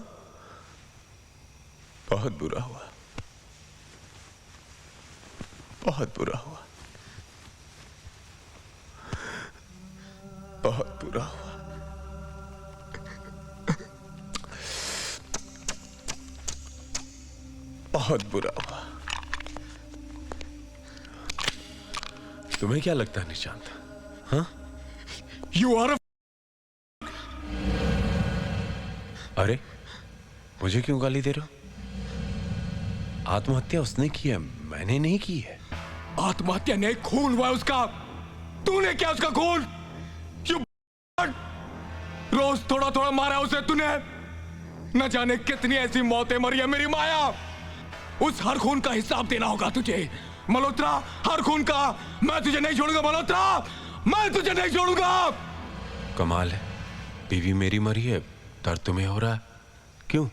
बहुत बुरा हुआ, बहुत बुरा हुआ, बहुत बुरा हुआ। बहुत बुरा हुआ। तुम्हें क्या लगता है निशांत? हाँ?
यू आर
अरे मुझे क्यों गाली दे रहे हो? आत्महत्या उसने की है, मैंने नहीं की है।
आत्महत्या नहीं, खून हुआ उसका। तूने क्या उसका खून? यू रोज थोड़ा थोड़ा मारा उसे तूने। न जाने कितनी ऐसी मौतें मरी है मेरी माया। उस हर खून का हिसाब देना होगा तुझे मल्होत्रा, हर खून का। मैं तुझे नहीं छोड़ूंगा मल्होत्रा, मैं तुझे नहीं छोड़ूंगा।
कमाल है, बीवी मेरी मरी है, दर्द तुम्हें हो रहा है, क्यों?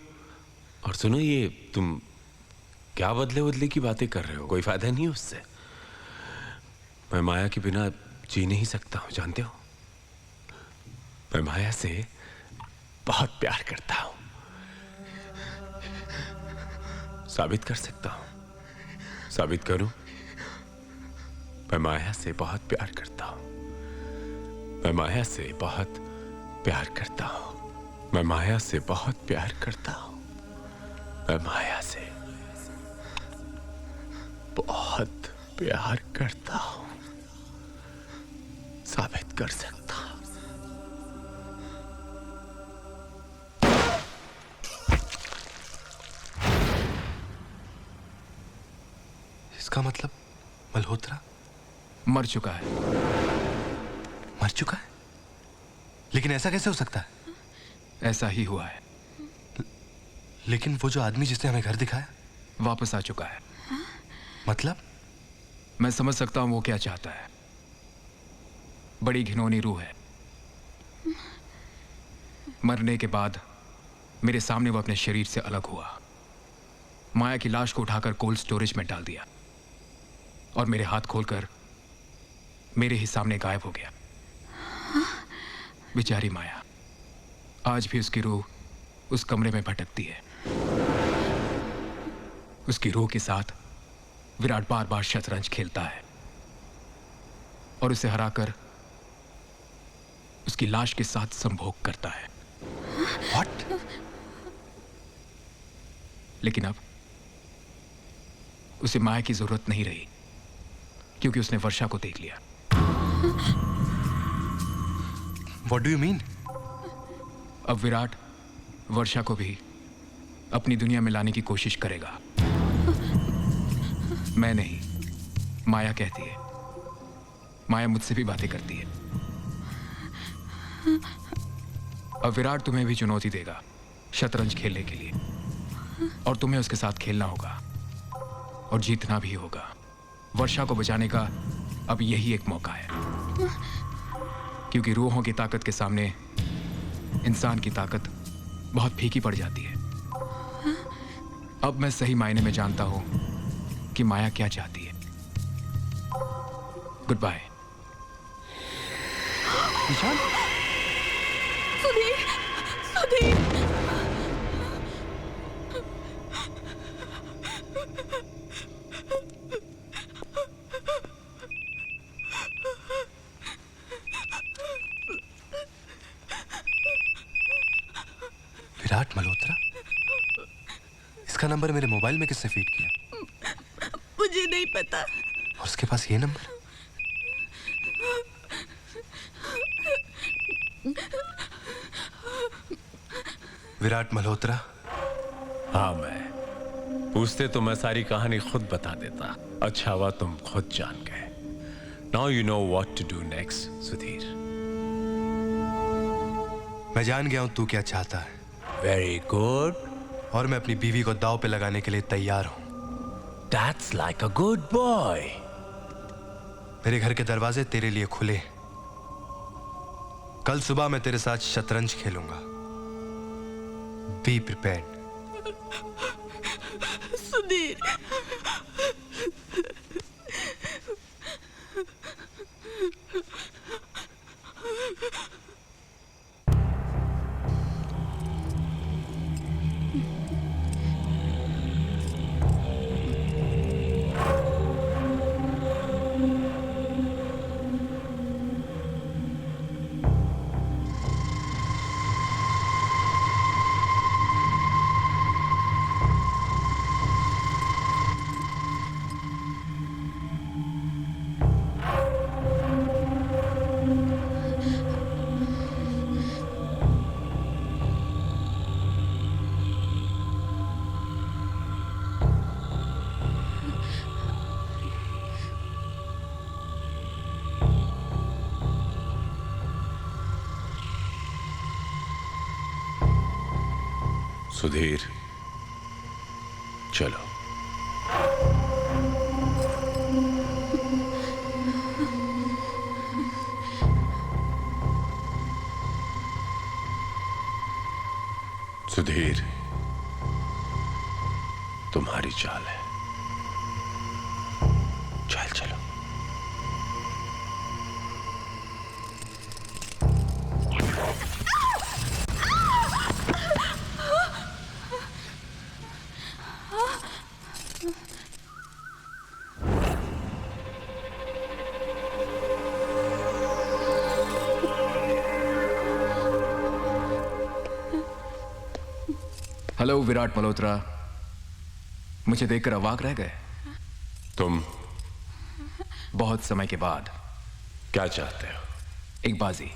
और सुनो, ये तुम क्या बदले बदले की बातें कर रहे हो? कोई फायदा नहीं उससे। मैं माया के बिना जी नहीं सकता हूं, जानते हो? मैं माया से बहुत प्यार करता हूं, साबित कर सकता हूं। साबित करूं? मैं माया से बहुत प्यार करता हूं। मैं माया से बहुत प्यार करता हूं। मैं माया से बहुत प्यार करता हूं। मैं माया से बहुत प्यार करता हूं, साबित कर सकता हूं।
इसका मतलब मल्होत्रा
मर चुका है।
मर चुका है? लेकिन ऐसा कैसे हो सकता है?
ऐसा ही हुआ है।
लेकिन वो जो आदमी जिसने हमें घर दिखाया
वापस आ चुका है।
मतलब?
मैं समझ सकता हूं वो क्या चाहता है। बड़ी घिनौनी रूह है। मरने के बाद मेरे सामने वो अपने शरीर से अलग हुआ, माया की लाश को उठाकर कोल्ड स्टोरेज में डाल दिया और मेरे हाथ खोलकर मेरे ही सामने गायब हो गया। बेचारी माया, आज भी उसकी रूह उस कमरे में भटकती है। उसकी रूह के साथ विराट बार बार शतरंज खेलता है और उसे हराकर उसकी लाश के साथ संभोग करता है।
What?
लेकिन अब उसे माया की जरूरत नहीं रही, क्योंकि उसने वर्षा को देख लिया।
What do you mean?
अब विराट वर्षा को भी अपनी दुनिया में लाने की कोशिश करेगा। मैं नहीं, माया कहती है। माया मुझसे भी बातें करती है। अब विराट तुम्हें भी चुनौती देगा शतरंज खेलने के लिए, और तुम्हें उसके साथ खेलना होगा और जीतना भी होगा। वर्षा को बचाने का अब यही एक मौका है, क्योंकि रूहों की ताकत के सामने इंसान की ताकत बहुत फीकी पड़ जाती है। अब मैं सही मायने में जानता हूं कि माया क्या चाहती है। Good bye.
सुधीर, सुधीर,
विराट मल्होत्रा? इसका नंबर मेरे मोबाइल में किसने फीड किया?
मुझे नहीं पता।
और उसके पास ये नंबर? विराट मल्होत्रा?
हाँ, मैं पूछते तो मैं सारी कहानी खुद बता देता। अच्छा हुआ तुम खुद जान गए। Now you know what to do next, Sudhir.
मैं जान गया हूं तू क्या चाहता है।
Very good.
और मैं अपनी बीवी को दांव पे लगाने के लिए तैयार हूं।
That's like a good boy.
मेरे घर के दरवाजे तेरे लिए खुले। कल सुबह मैं तेरे साथ शतरंज खेलूंगा। Be prepared.
सुधीर,
सुधीर, चलो। सुधीर, तुम्हारी चाल है, चल चलो।
हेलो विराट मल्होत्रा, मुझे देखकर अवाक रह गए।
तुम
बहुत समय के बाद।
क्या चाहते हो?
एक बाजी।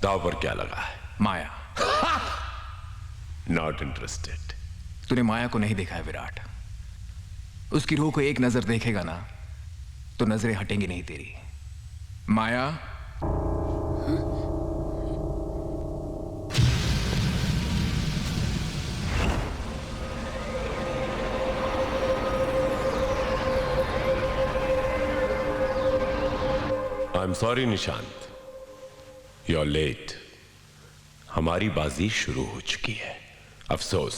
दाव पर क्या लगा है?
माया।
Not interested.
तूने माया को नहीं देखा है विराट। उसकी रूह को एक नजर देखेगा ना तो नजरें हटेंगी नहीं तेरी। Maya,
I am sorry Nishant, you are late. हमारी बाजी शुरू हो चुकी है। अफसोस,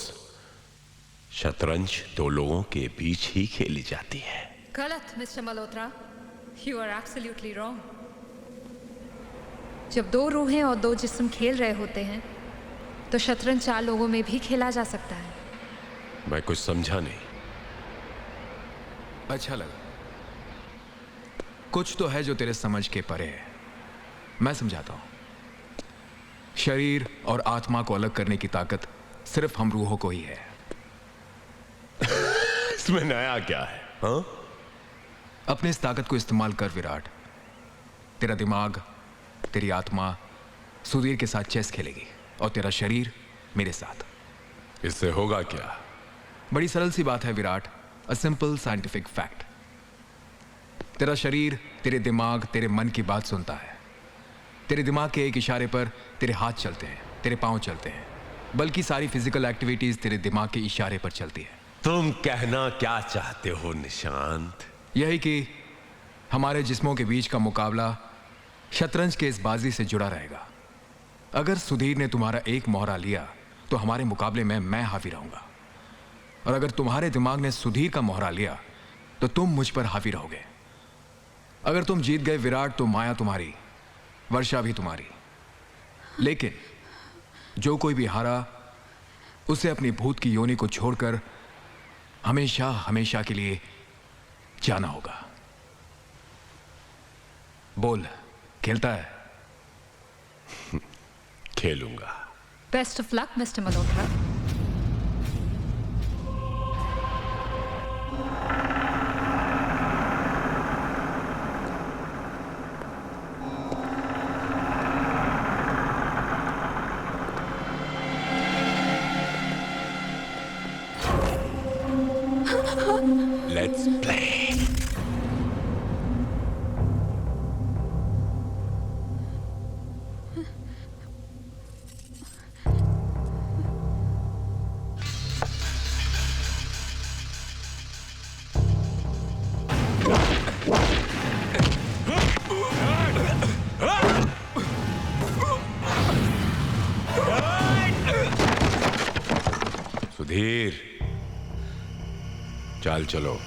शतरंज दो लोगों के बीच ही खेली जाती है।
गलत mister Malhotra, you are absolutely wrong. जब दो रूहें और दो जिस्म खेल रहे होते हैं तो शतरंज 4 लोगों में भी खेला जा सकता है।
मैं कुछ समझा नहीं।
अच्छा लगा। कुछ तो है जो तेरे समझ के परे है। मैं समझाता हूं। शरीर और आत्मा को अलग करने की ताकत सिर्फ हम रूहों को ही है।
इसमें नया क्या है? हाँ?
अपने इस ताकत को इस्तेमाल कर विराट। तेरा दिमाग, तेरी आत्मा सुधीर के साथ चेस खेलेगी और तेरा शरीर मेरे साथ।
इससे होगा क्या?
बड़ी सरल सी बात है Virat, a simple scientific fact. तेरा शरीर तेरे दिमाग, तेरे मन की बात सुनता है। तेरे दिमाग के एक इशारे पर तेरे हाथ चलते हैं, तेरे पांव चलते हैं, बल्कि सारी फिजिकल एक्टिविटीज तेरे दिमाग के इशारे पर चलती है।
तुम कहना क्या चाहते हो निशांत?
यही कि हमारे जिस्मों के बीच का मुकाबला शतरंज के इस बाजी से जुड़ा रहेगा। अगर सुधीर ने तुम्हारा एक मोहरा लिया तो हमारे मुकाबले में मैं हावी रहूंगा, और अगर तुम्हारे दिमाग ने सुधीर का मोहरा लिया तो तुम मुझ पर हावी रहोगे। अगर तुम जीत गए विराट तो माया तुम्हारी, वर्षा भी तुम्हारी। लेकिन जो कोई भी हारा उसे अपनी भूत की योनि को छोड़कर हमेशा हमेशा के लिए जाना होगा। बोल, खेलता है?
खेलूंगा।
Best of luck mister Malhotra.
Let's play. Sudhir, चाल चलो।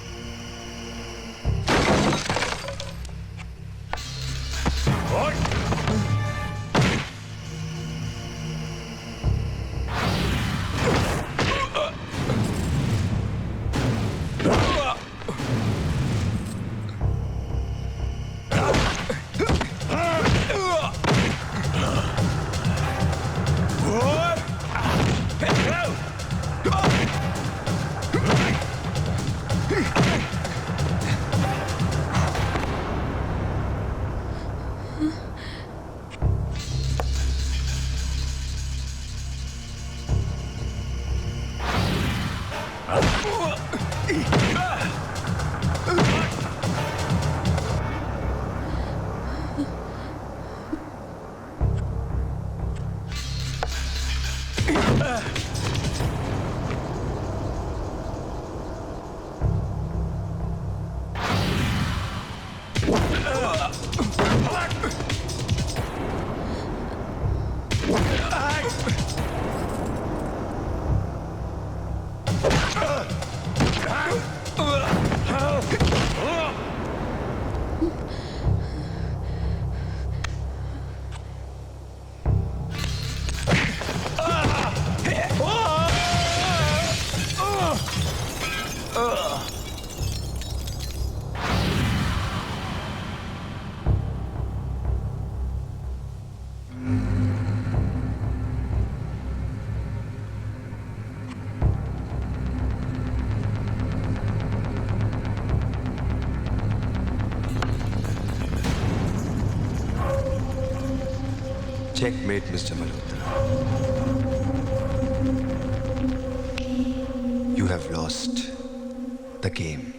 Checkmate, Mr. Malhotra. You have lost the game.